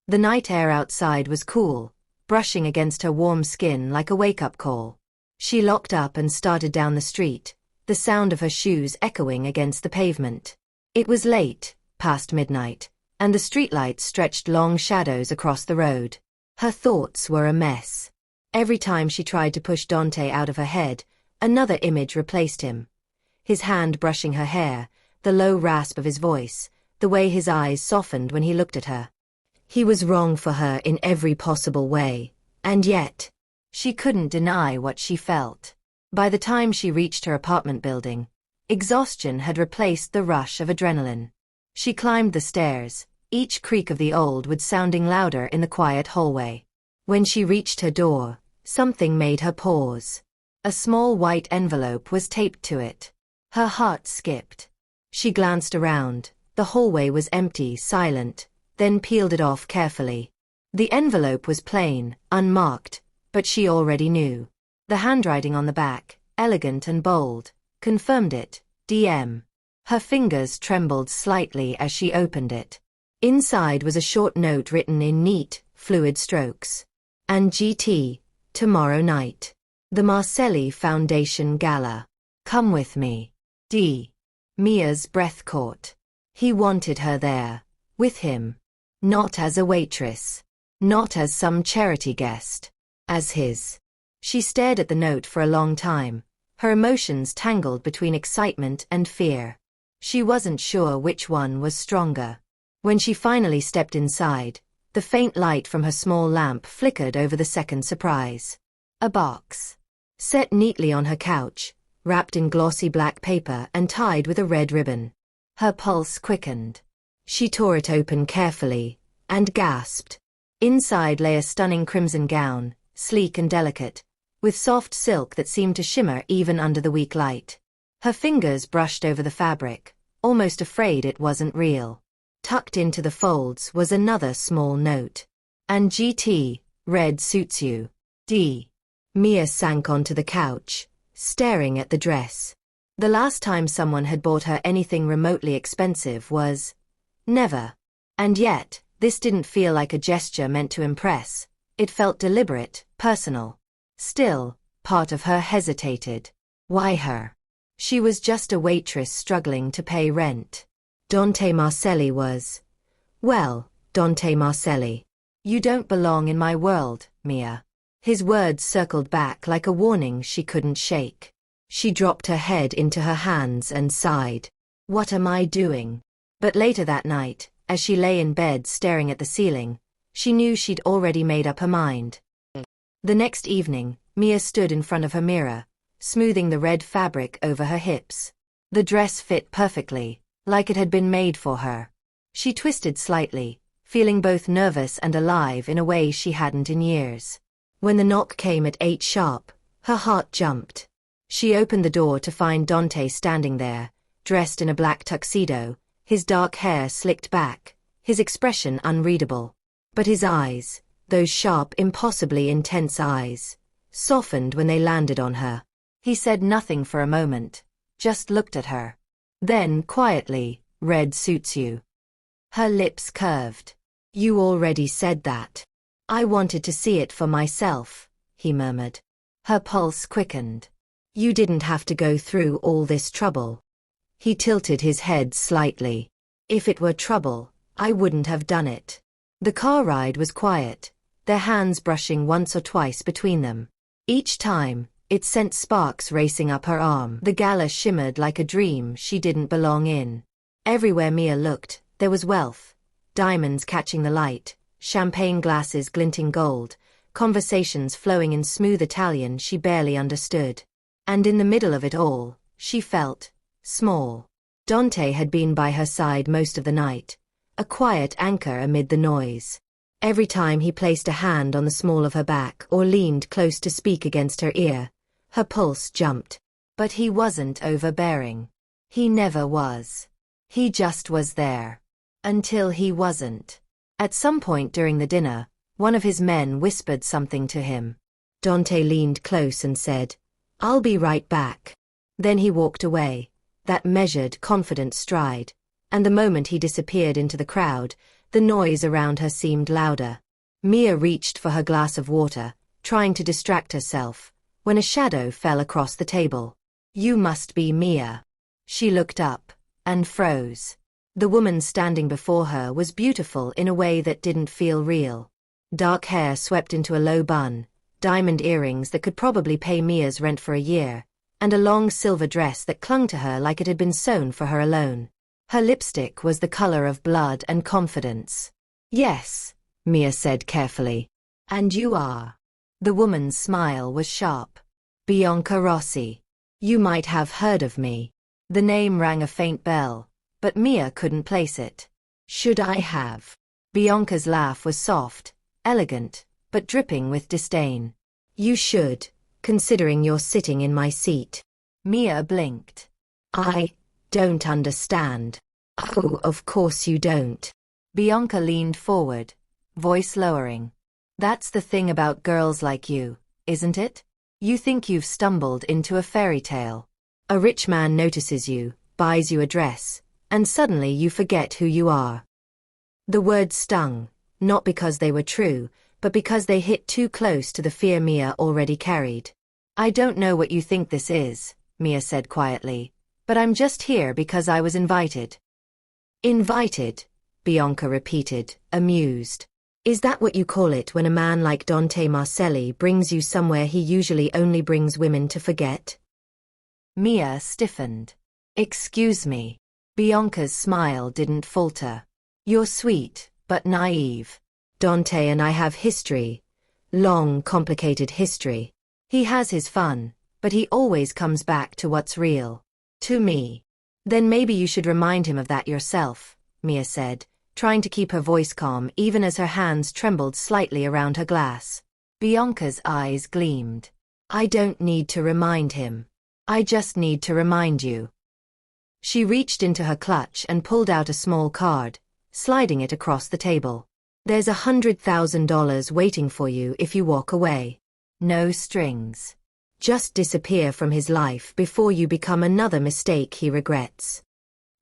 The night air outside was cool, brushing against her warm skin like a wake-up call. She locked up and started down the street, the sound of her shoes echoing against the pavement. It was late, past midnight, and the streetlights stretched long shadows across the road. Her thoughts were a mess. Every time she tried to push Dante out of her head, another image replaced him. His hand brushing her hair, the low rasp of his voice, the way his eyes softened when he looked at her. He was wrong for her in every possible way, and yet, she couldn't deny what she felt. By the time she reached her apartment building, exhaustion had replaced the rush of adrenaline. She climbed the stairs, each creak of the old wood sounding louder in the quiet hallway. When she reached her door, something made her pause. A small white envelope was taped to it. Her heart skipped. She glanced around. The hallway was empty, silent, then peeled it off carefully. The envelope was plain, unmarked, but she already knew. The handwriting on the back, elegant and bold, confirmed it, DM. Her fingers trembled slightly as she opened it. Inside was a short note written in neat, fluid strokes. "And GT, tomorrow night. The Marcelli Foundation Gala. Come with me. D." Mia's breath caught. He wanted her there, with him. Not as a waitress. Not as some charity guest. As his. She stared at the note for a long time, her emotions tangled between excitement and fear. She wasn't sure which one was stronger. When she finally stepped inside, the faint light from her small lamp flickered over the second surprise. A box. Set neatly on her couch, wrapped in glossy black paper and tied with a red ribbon. Her pulse quickened. She tore it open carefully, and gasped. Inside lay a stunning crimson gown, sleek and delicate, with soft silk that seemed to shimmer even under the weak light. Her fingers brushed over the fabric, almost afraid it wasn't real. Tucked into the folds was another small note. "And GT, red suits you. D." Mia sank onto the couch, staring at the dress. The last time someone had bought her anything remotely expensive was never. And yet, this didn't feel like a gesture meant to impress. It felt deliberate, personal. Still, part of her hesitated. Why her? She was just a waitress struggling to pay rent. Dante Marcelli was. Well, Dante Marcelli. You don't belong in my world, Mia. His words circled back like a warning she couldn't shake. She dropped her head into her hands and sighed. What am I doing? But later that night, as she lay in bed staring at the ceiling, she knew she'd already made up her mind. The next evening, Mia stood in front of her mirror, smoothing the red fabric over her hips. The dress fit perfectly, like it had been made for her. She twisted slightly, feeling both nervous and alive in a way she hadn't in years. When the knock came at 8 sharp, her heart jumped. She opened the door to find Dante standing there, dressed in a black tuxedo, his dark hair slicked back, his expression unreadable. But his eyes, those sharp, impossibly intense eyes, softened when they landed on her. He said nothing for a moment, just looked at her. Then, quietly, "Red suits you." Her lips curved. "You already said that." "I wanted to see it for myself," he murmured. Her pulse quickened. "You didn't have to go through all this trouble." He tilted his head slightly. "If it were trouble, I wouldn't have done it." The car ride was quiet, their hands brushing once or twice between them. Each time, it sent sparks racing up her arm. The gala shimmered like a dream she didn't belong in. Everywhere Mia looked, there was wealth. Diamonds catching the light, champagne glasses glinting gold, conversations flowing in smooth Italian she barely understood. And in the middle of it all, she felt small. Dante had been by her side most of the night, a quiet anchor amid the noise. Every time he placed a hand on the small of her back or leaned close to speak against her ear, her pulse jumped. But he wasn't overbearing. He never was. He just was there. Until he wasn't. At some point during the dinner, one of his men whispered something to him. Dante leaned close and said, "I'll be right back." Then he walked away, that measured, confident stride, and the moment he disappeared into the crowd, the noise around her seemed louder. Mia reached for her glass of water, trying to distract herself, when a shadow fell across the table. "You must be Mia." She looked up, and froze. The woman standing before her was beautiful in a way that didn't feel real. Dark hair swept into a low bun, diamond earrings that could probably pay Mia's rent for a year, and a long silver dress that clung to her like it had been sewn for her alone. Her lipstick was the color of blood and confidence. "Yes," Mia said carefully. "And you are." The woman's smile was sharp. "Bianca Rossi. You might have heard of me." The name rang a faint bell, but Mia couldn't place it. "Should I have?" Bianca's laugh was soft, elegant, but dripping with disdain. "You should, considering you're sitting in my seat." Mia blinked. "I don't understand." "Oh, of course you don't." Bianca leaned forward, voice lowering. "That's the thing about girls like you, isn't it? You think you've stumbled into a fairy tale. A rich man notices you, buys you a dress, and suddenly you forget who you are." The words stung, not because they were true, but because they hit too close to the fear Mia already carried. "I don't know what you think this is," Mia said quietly, "but I'm just here because I was invited." "Invited?" Bianca repeated, amused. "Is that what you call it when a man like Dante Marcelli brings you somewhere he usually only brings women to forget?" Mia stiffened. "Excuse me." Bianca's smile didn't falter. "You're sweet, but naive. Dante and I have history. Long, complicated history. He has his fun, but he always comes back to what's real. To me." "Then maybe you should remind him of that yourself," Mia said, trying to keep her voice calm even as her hands trembled slightly around her glass. Bianca's eyes gleamed. "I don't need to remind him. I just need to remind you." She reached into her clutch and pulled out a small card, sliding it across the table. "There's $100,000 waiting for you if you walk away. No strings. Just disappear from his life before you become another mistake he regrets."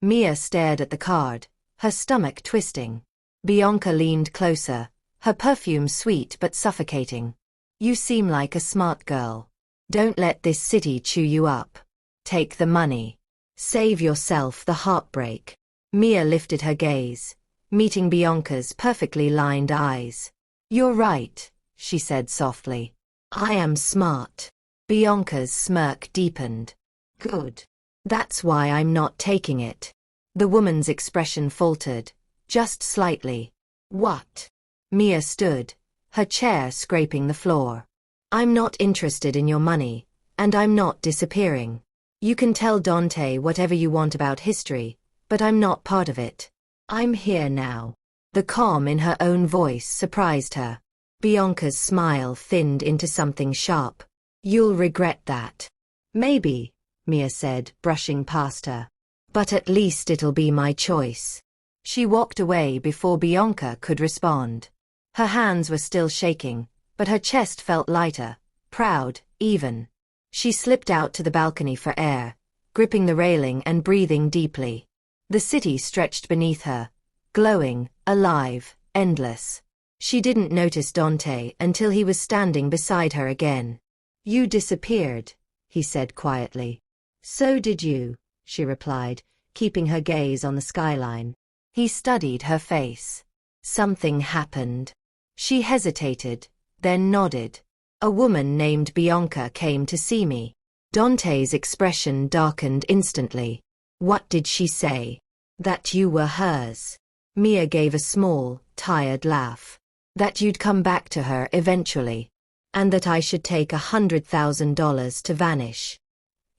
Mia stared at the card, her stomach twisting. Bianca leaned closer, her perfume sweet but suffocating. "You seem like a smart girl. Don't let this city chew you up." Take the money. Save yourself the heartbreak. Mia lifted her gaze, meeting Bianca's perfectly lined eyes. You're right, she said softly. I am smart. Bianca's smirk deepened. Good. That's why I'm not taking it. The woman's expression faltered, just slightly. What? Mia stood, her chair scraping the floor. I'm not interested in your money, and I'm not disappearing. You can tell Dante whatever you want about history, but I'm not part of it. I'm here now. The calm in her own voice surprised her. Bianca's smile thinned into something sharp. You'll regret that. Maybe, Mia said, brushing past her. But at least it'll be my choice. She walked away before Bianca could respond. Her hands were still shaking, but her chest felt lighter, proud, even. She slipped out to the balcony for air, gripping the railing and breathing deeply. The city stretched beneath her, glowing, alive, endless. She didn't notice Dante until he was standing beside her again. You disappeared, he said quietly. So did you, she replied, keeping her gaze on the skyline. He studied her face. Something happened. She hesitated, then nodded. A woman named Bianca came to see me. Dante's expression darkened instantly. What did she say? That you were hers. Mia gave a small, tired laugh. That you'd come back to her eventually. And that I should take $100,000 to vanish.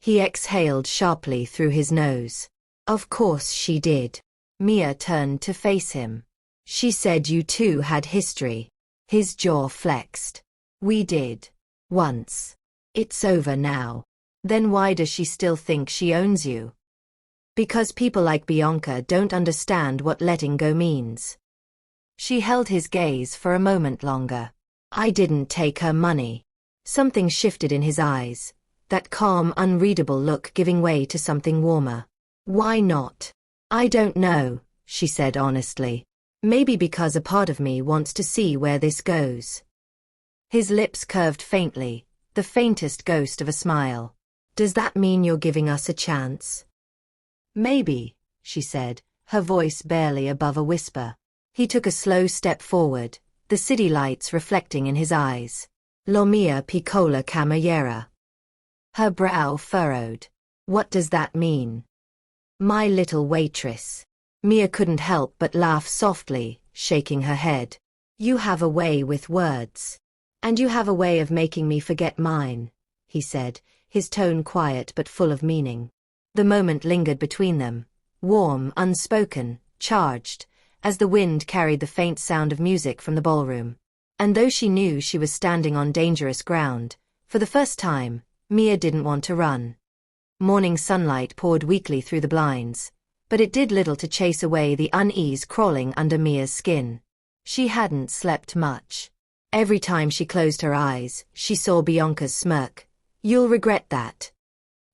He exhaled sharply through his nose. Of course she did. Mia turned to face him. She said you two had history. His jaw flexed. We did. Once. It's over now. Then why does she still think she owns you? Because people like Bianca don't understand what letting go means. She held his gaze for a moment longer. I didn't take her money. Something shifted in his eyes, that calm, unreadable look giving way to something warmer. Why not? I don't know, she said honestly. Maybe because a part of me wants to see where this goes. His lips curved faintly, the faintest ghost of a smile. Does that mean you're giving us a chance? Maybe, she said, her voice barely above a whisper. He took a slow step forward, the city lights reflecting in his eyes. La mia piccola cameriera. Her brow furrowed. What does that mean? My little waitress. Mia couldn't help but laugh softly, shaking her head. You have a way with words. And you have a way of making me forget mine, he said, his tone quiet but full of meaning. The moment lingered between them, warm, unspoken, charged, as the wind carried the faint sound of music from the ballroom. And though she knew she was standing on dangerous ground, for the first time, Mia didn't want to run. Morning sunlight poured weakly through the blinds, but it did little to chase away the unease crawling under Mia's skin. She hadn't slept much. Every time she closed her eyes, she saw Bianca's smirk. You'll regret that.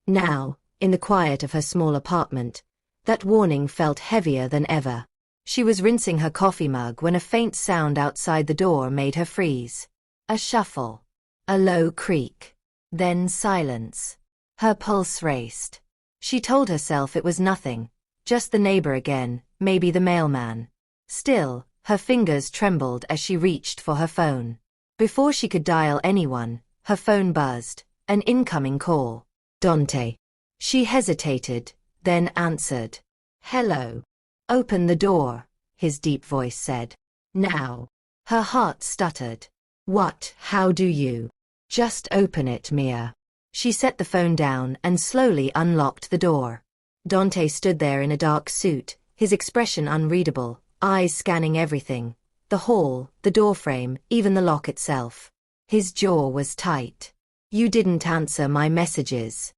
Now, in the quiet of her small apartment, that warning felt heavier than ever. She was rinsing her coffee mug when a faint sound outside the door made her freeze. A shuffle. A low creak. Then silence. Her pulse raced. She told herself it was nothing, just the neighbor again, maybe the mailman. Still, her fingers trembled as she reached for her phone. Before she could dial anyone, her phone buzzed, an incoming call. Dante. She hesitated, then answered. Hello. Open the door, his deep voice said. Now. Her heart stuttered. What? How do you? Just open it, Mia. She set the phone down and slowly unlocked the door. Dante stood there in a dark suit, his expression unreadable, eyes scanning everything. The hall, the doorframe, even the lock itself. His jaw was tight. You didn't answer my messages.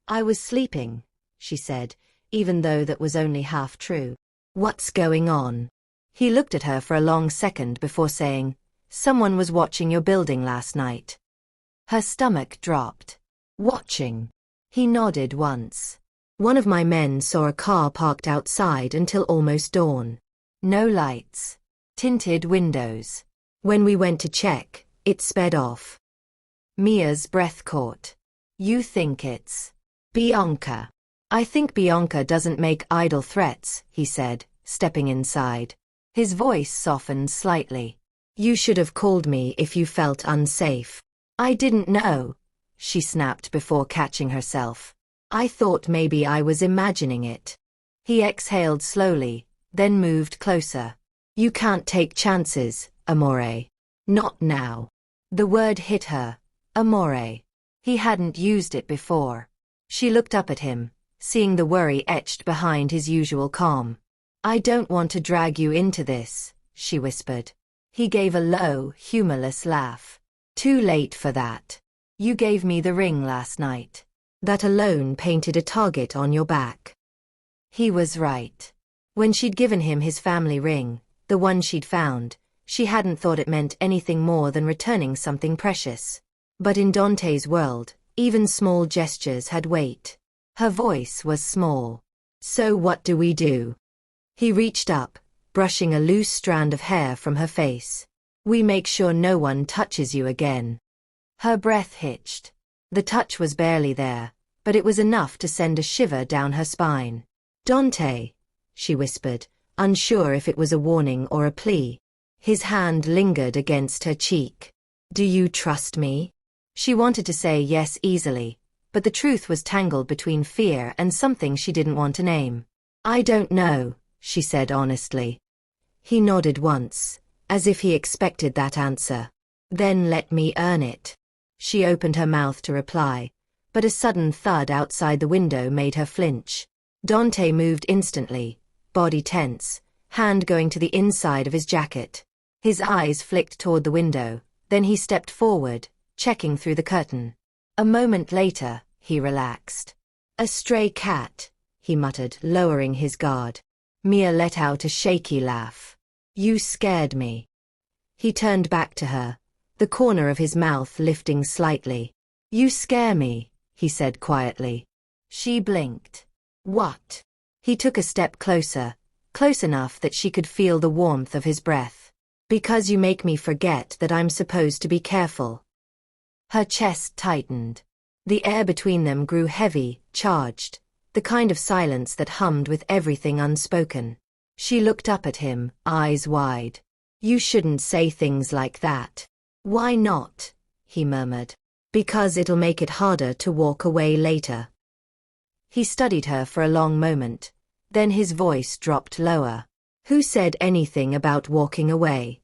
I was sleeping, she said, even though that was only half true. What's going on? He looked at her for a long second before saying, Someone was watching your building last night. Her stomach dropped. Watching. He nodded once. One of my men saw a car parked outside until almost dawn. No lights. Tinted windows. When we went to check, it sped off. Mia's breath caught. You think it's... Bianca. I think Bianca doesn't make idle threats, he said, stepping inside. His voice softened slightly. You should have called me if you felt unsafe. I didn't know, she snapped before catching herself. I thought maybe I was imagining it. He exhaled slowly, then moved closer. You can't take chances, amore. Not now. The word hit her. Amore. He hadn't used it before. She looked up at him, seeing the worry etched behind his usual calm. I don't want to drag you into this, she whispered. He gave a low, humorless laugh. Too late for that. You gave me the ring last night. That alone painted a target on your back. He was right. When she'd given him his family ring, the one she'd found, she hadn't thought it meant anything more than returning something precious. But in Dante's world, even small gestures had weight. Her voice was small. So what do we do? He reached up, brushing a loose strand of hair from her face. We make sure no one touches you again. Her breath hitched. The touch was barely there, but it was enough to send a shiver down her spine. Dante, she whispered, unsure if it was a warning or a plea. His hand lingered against her cheek. Do you trust me? She wanted to say yes easily, but the truth was tangled between fear and something she didn't want to name. I don't know, she said honestly. He nodded once, as if he expected that answer. Then let me earn it. She opened her mouth to reply, but a sudden thud outside the window made her flinch. Dante moved instantly, body tense, hand going to the inside of his jacket. His eyes flicked toward the window, then he stepped forward, checking through the curtain. A moment later, he relaxed. A stray cat, he muttered, lowering his guard. Mia let out a shaky laugh. You scared me. He turned back to her, the corner of his mouth lifting slightly. You scare me, he said quietly. She blinked. What? He took a step closer, close enough that she could feel the warmth of his breath. Because you make me forget that I'm supposed to be careful. Her chest tightened. The air between them grew heavy, charged, the kind of silence that hummed with everything unspoken. She looked up at him, eyes wide. You shouldn't say things like that. Why not? He murmured. Because it'll make it harder to walk away later. He studied her for a long moment, then his voice dropped lower. Who said anything about walking away?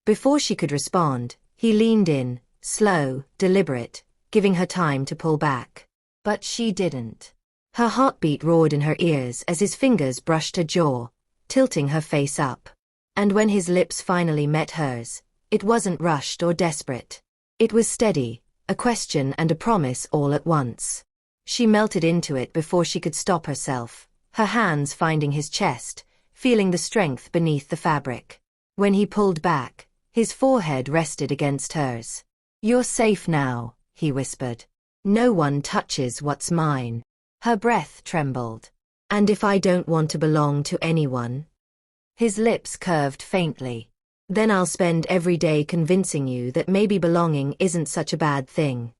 Before she could respond, he leaned in, slow, deliberate, giving her time to pull back. But she didn't. Her heartbeat roared in her ears as his fingers brushed her jaw, tilting her face up. And when his lips finally met hers, it wasn't rushed or desperate. It was steady, a question and a promise all at once. She melted into it before she could stop herself, her hands finding his chest, feeling the strength beneath the fabric. When he pulled back, his forehead rested against hers. You're safe now, he whispered. No one touches what's mine. Her breath trembled. And if I don't want to belong to anyone? His lips curved faintly. Then I'll spend every day convincing you that maybe belonging isn't such a bad thing.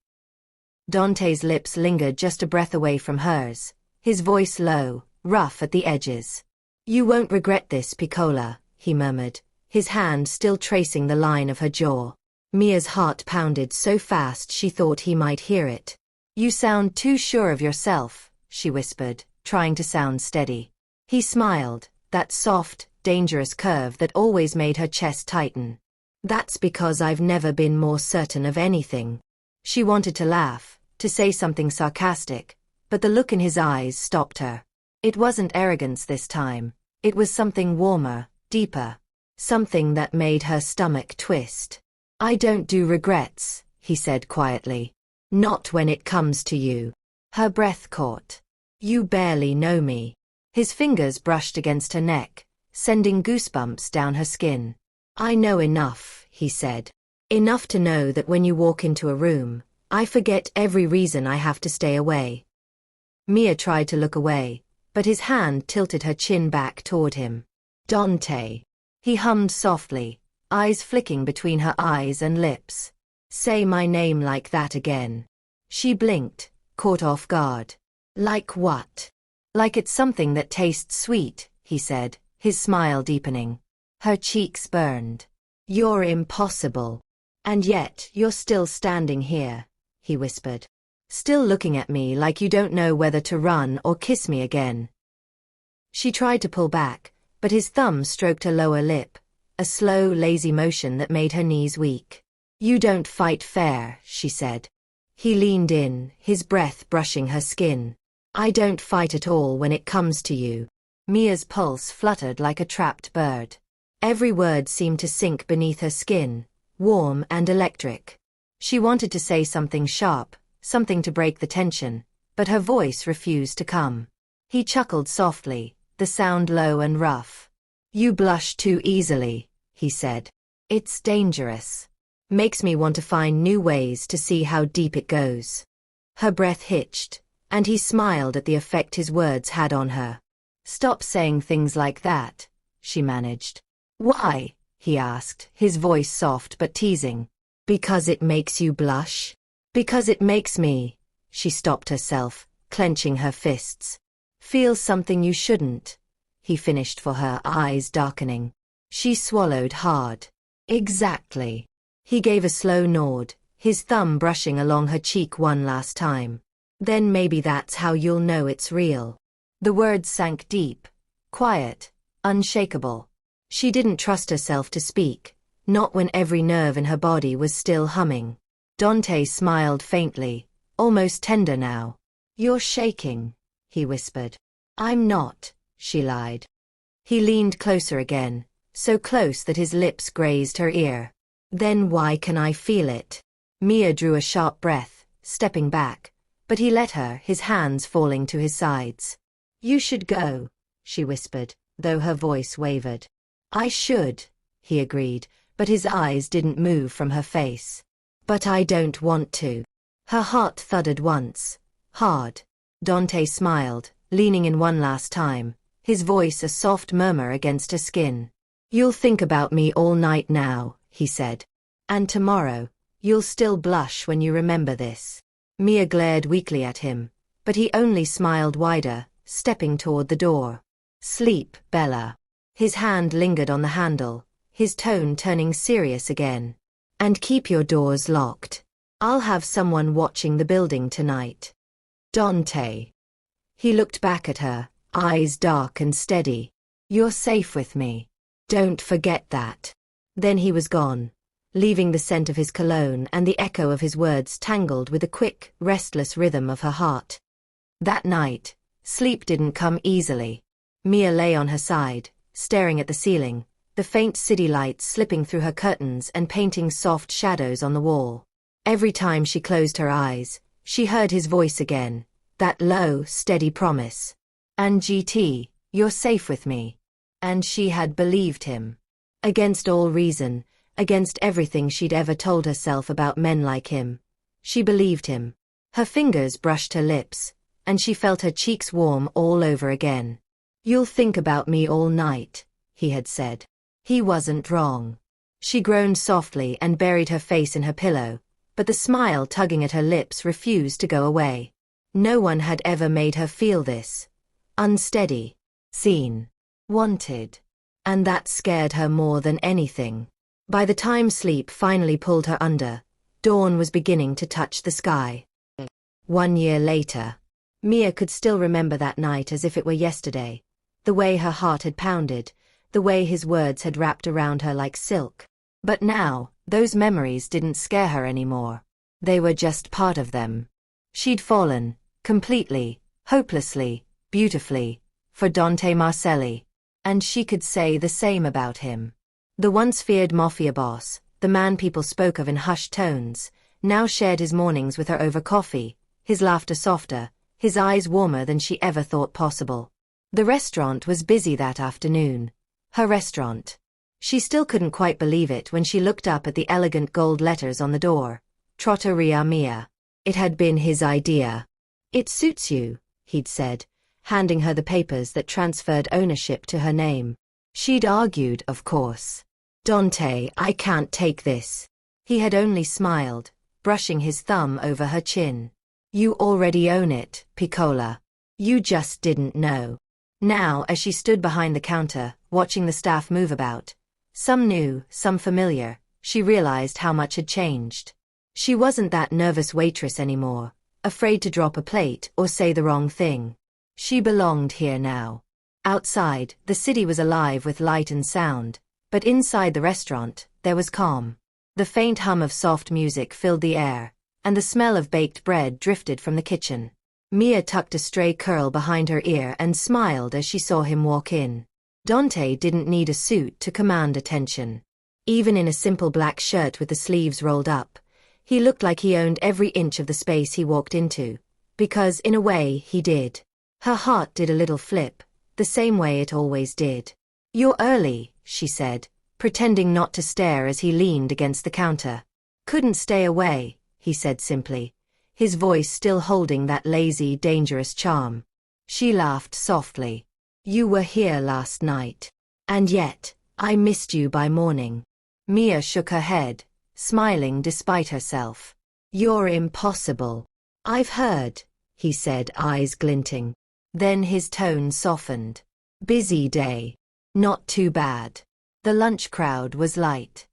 Dante's lips lingered just a breath away from hers, his voice low, rough at the edges. You won't regret this, Piccola, he murmured, his hand still tracing the line of her jaw. Mia's heart pounded so fast she thought he might hear it. You sound too sure of yourself, she whispered, trying to sound steady. He smiled, that soft, dangerous curve that always made her chest tighten. That's because I've never been more certain of anything. She wanted to laugh, to say something sarcastic, but the look in his eyes stopped her. It wasn't arrogance this time. It was something warmer, deeper. Something that made her stomach twist. I don't do regrets, he said quietly. Not when it comes to you. Her breath caught. You barely know me. His fingers brushed against her neck, sending goosebumps down her skin. I know enough, he said. Enough to know that when you walk into a room, I forget every reason I have to stay away. Mia tried to look away, but his hand tilted her chin back toward him. Dante. He hummed softly, eyes flicking between her eyes and lips. Say my name like that again. She blinked, caught off guard. Like what? Like it's something that tastes sweet, he said, his smile deepening. Her cheeks burned. You're impossible. And yet, you're still standing here, he whispered. Still looking at me like you don't know whether to run or kiss me again. She tried to pull back, but his thumb stroked her lower lip, a slow, lazy motion that made her knees weak. You don't fight fair, she said. He leaned in, his breath brushing her skin. I don't fight at all when it comes to you. Mia's pulse fluttered like a trapped bird. Every word seemed to sink beneath her skin, warm and electric. She wanted to say something sharp, something to break the tension, but her voice refused to come. He chuckled softly, the sound low and rough. You blush too easily, he said. It's dangerous. Makes me want to find new ways to see how deep it goes. Her breath hitched, and he smiled at the effect his words had on her. Stop saying things like that, she managed. Why? He asked, his voice soft but teasing. Because it makes you blush? Because it makes me. She stopped herself, clenching her fists. Feel something you shouldn't, he finished for her, eyes darkening. She swallowed hard. Exactly. He gave a slow nod, his thumb brushing along her cheek one last time. Then maybe that's how you'll know it's real. The words sank deep, quiet, unshakable. She didn't trust herself to speak, not when every nerve in her body was still humming. Dante smiled faintly, almost tender now. You're shaking, he whispered. I'm not, she lied. He leaned closer again, so close that his lips grazed her ear. Then why can I feel it? Mia drew a sharp breath, stepping back, but he let her, his hands falling to his sides. You should go, she whispered, though her voice wavered. I should, he agreed, but his eyes didn't move from her face. But I don't want to. Her heart thudded once, hard. Dante smiled, leaning in one last time, his voice a soft murmur against her skin. You'll think about me all night now, he said. And tomorrow, you'll still blush when you remember this. Mia glared weakly at him, but he only smiled wider, stepping toward the door. Sleep, Bella. His hand lingered on the handle, his tone turning serious again. And keep your doors locked. I'll have someone watching the building tonight. Dante. He looked back at her, eyes dark and steady. You're safe with me. Don't forget that. Then he was gone, leaving the scent of his cologne and the echo of his words tangled with the quick, restless rhythm of her heart. That night, sleep didn't come easily. Mia lay on her side, staring at the ceiling, the faint city lights slipping through her curtains and painting soft shadows on the wall. Every time she closed her eyes, she heard his voice again, that low, steady promise. And GT, you're safe with me. And she had believed him. Against all reason, against everything she'd ever told herself about men like him. She believed him. Her fingers brushed her lips, and she felt her cheeks warm all over again. You'll think about me all night, he had said. He wasn't wrong. She groaned softly and buried her face in her pillow, but the smile tugging at her lips refused to go away. No one had ever made her feel this. Unsteady, seen, wanted. And that scared her more than anything. By the time sleep finally pulled her under, dawn was beginning to touch the sky. 1 year later, Mia could still remember that night as if it were yesterday. The way her heart had pounded, the way his words had wrapped around her like silk. But now, those memories didn't scare her anymore. They were just part of them. She'd fallen, completely, hopelessly, beautifully, for Dante Marcelli. And she could say the same about him. The once feared Mafia boss, the man people spoke of in hushed tones, now shared his mornings with her over coffee, his laughter softer, his eyes warmer than she ever thought possible. The restaurant was busy that afternoon. Her restaurant. She still couldn't quite believe it when she looked up at the elegant gold letters on the door. Trattoria Mia. It had been his idea. It suits you, he'd said, handing her the papers that transferred ownership to her name. She'd argued, of course. Dante, I can't take this. He had only smiled, brushing his thumb over her chin. You already own it, Piccola. You just didn't know. Now, as she stood behind the counter, watching the staff move about, some new, some familiar, she realized how much had changed. She wasn't that nervous waitress anymore, afraid to drop a plate or say the wrong thing. She belonged here now. Outside, the city was alive with light and sound, but inside the restaurant, there was calm. The faint hum of soft music filled the air, and the smell of baked bread drifted from the kitchen. Mia tucked a stray curl behind her ear and smiled as she saw him walk in. Dante didn't need a suit to command attention. Even in a simple black shirt with the sleeves rolled up, he looked like he owned every inch of the space he walked into, because in a way he did. Her heart did a little flip, the same way it always did. "You're early," she said, pretending not to stare as he leaned against the counter. "Couldn't stay away," he said simply, his voice still holding that lazy, dangerous charm. She laughed softly. "You were here last night. And yet, I missed you by morning." Mia shook her head, smiling despite herself. "You're impossible." "I've heard," he said, eyes glinting. Then his tone softened. "Busy day. Not too bad." The lunch crowd was light.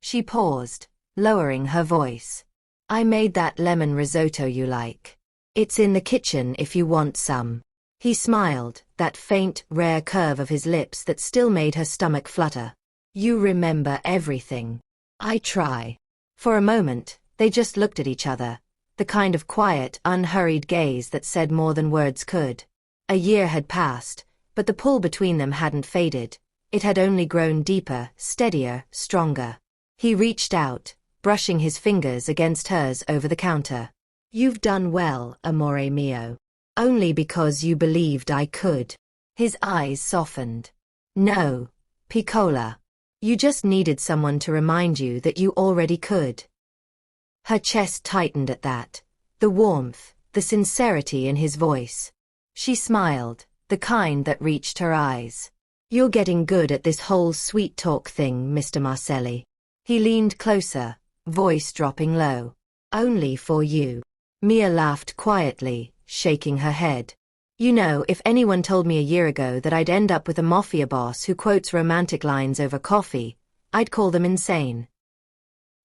She paused, lowering her voice. "I made that lemon risotto you like. It's in the kitchen if you want some." He smiled, that faint, rare curve of his lips that still made her stomach flutter. "You remember everything." "I try." For a moment, they just looked at each other, the kind of quiet, unhurried gaze that said more than words could. A year had passed, but the pull between them hadn't faded. It had only grown deeper, steadier, stronger. He reached out, brushing his fingers against hers over the counter. "You've done well, amore mio. Only because you believed I could." His eyes softened. "No, Piccola. You just needed someone to remind you that you already could." Her chest tightened at that, the warmth, the sincerity in his voice. She smiled, the kind that reached her eyes. "You're getting good at this whole sweet talk thing, Mr. Marcelli." He leaned closer, voice dropping low. "Only for you." Mia laughed quietly, shaking her head. "You know, if anyone told me a year ago that I'd end up with a Mafia boss who quotes romantic lines over coffee, I'd call them insane."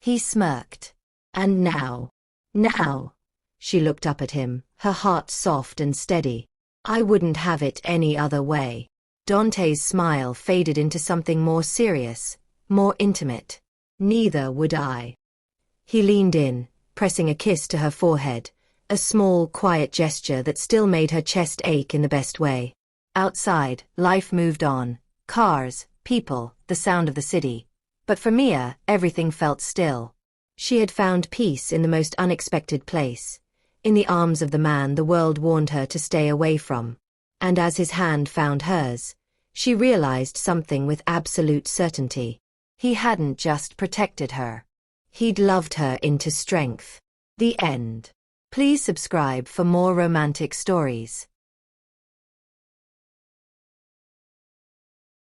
He smirked. "And now?" "Now?" She looked up at him, her heart soft and steady. "I wouldn't have it any other way." Dante's smile faded into something more serious, more intimate. "Neither would I." He leaned in, pressing a kiss to her forehead, a small, quiet gesture that still made her chest ache in the best way. Outside, life moved on. Cars, people, the sound of the city. But for Mia, everything felt still. She had found peace in the most unexpected place, in the arms of the man the world warned her to stay away from. And as his hand found hers, she realized something with absolute certainty. He hadn't just protected her. He'd loved her into strength. The end. Please subscribe for more romantic stories.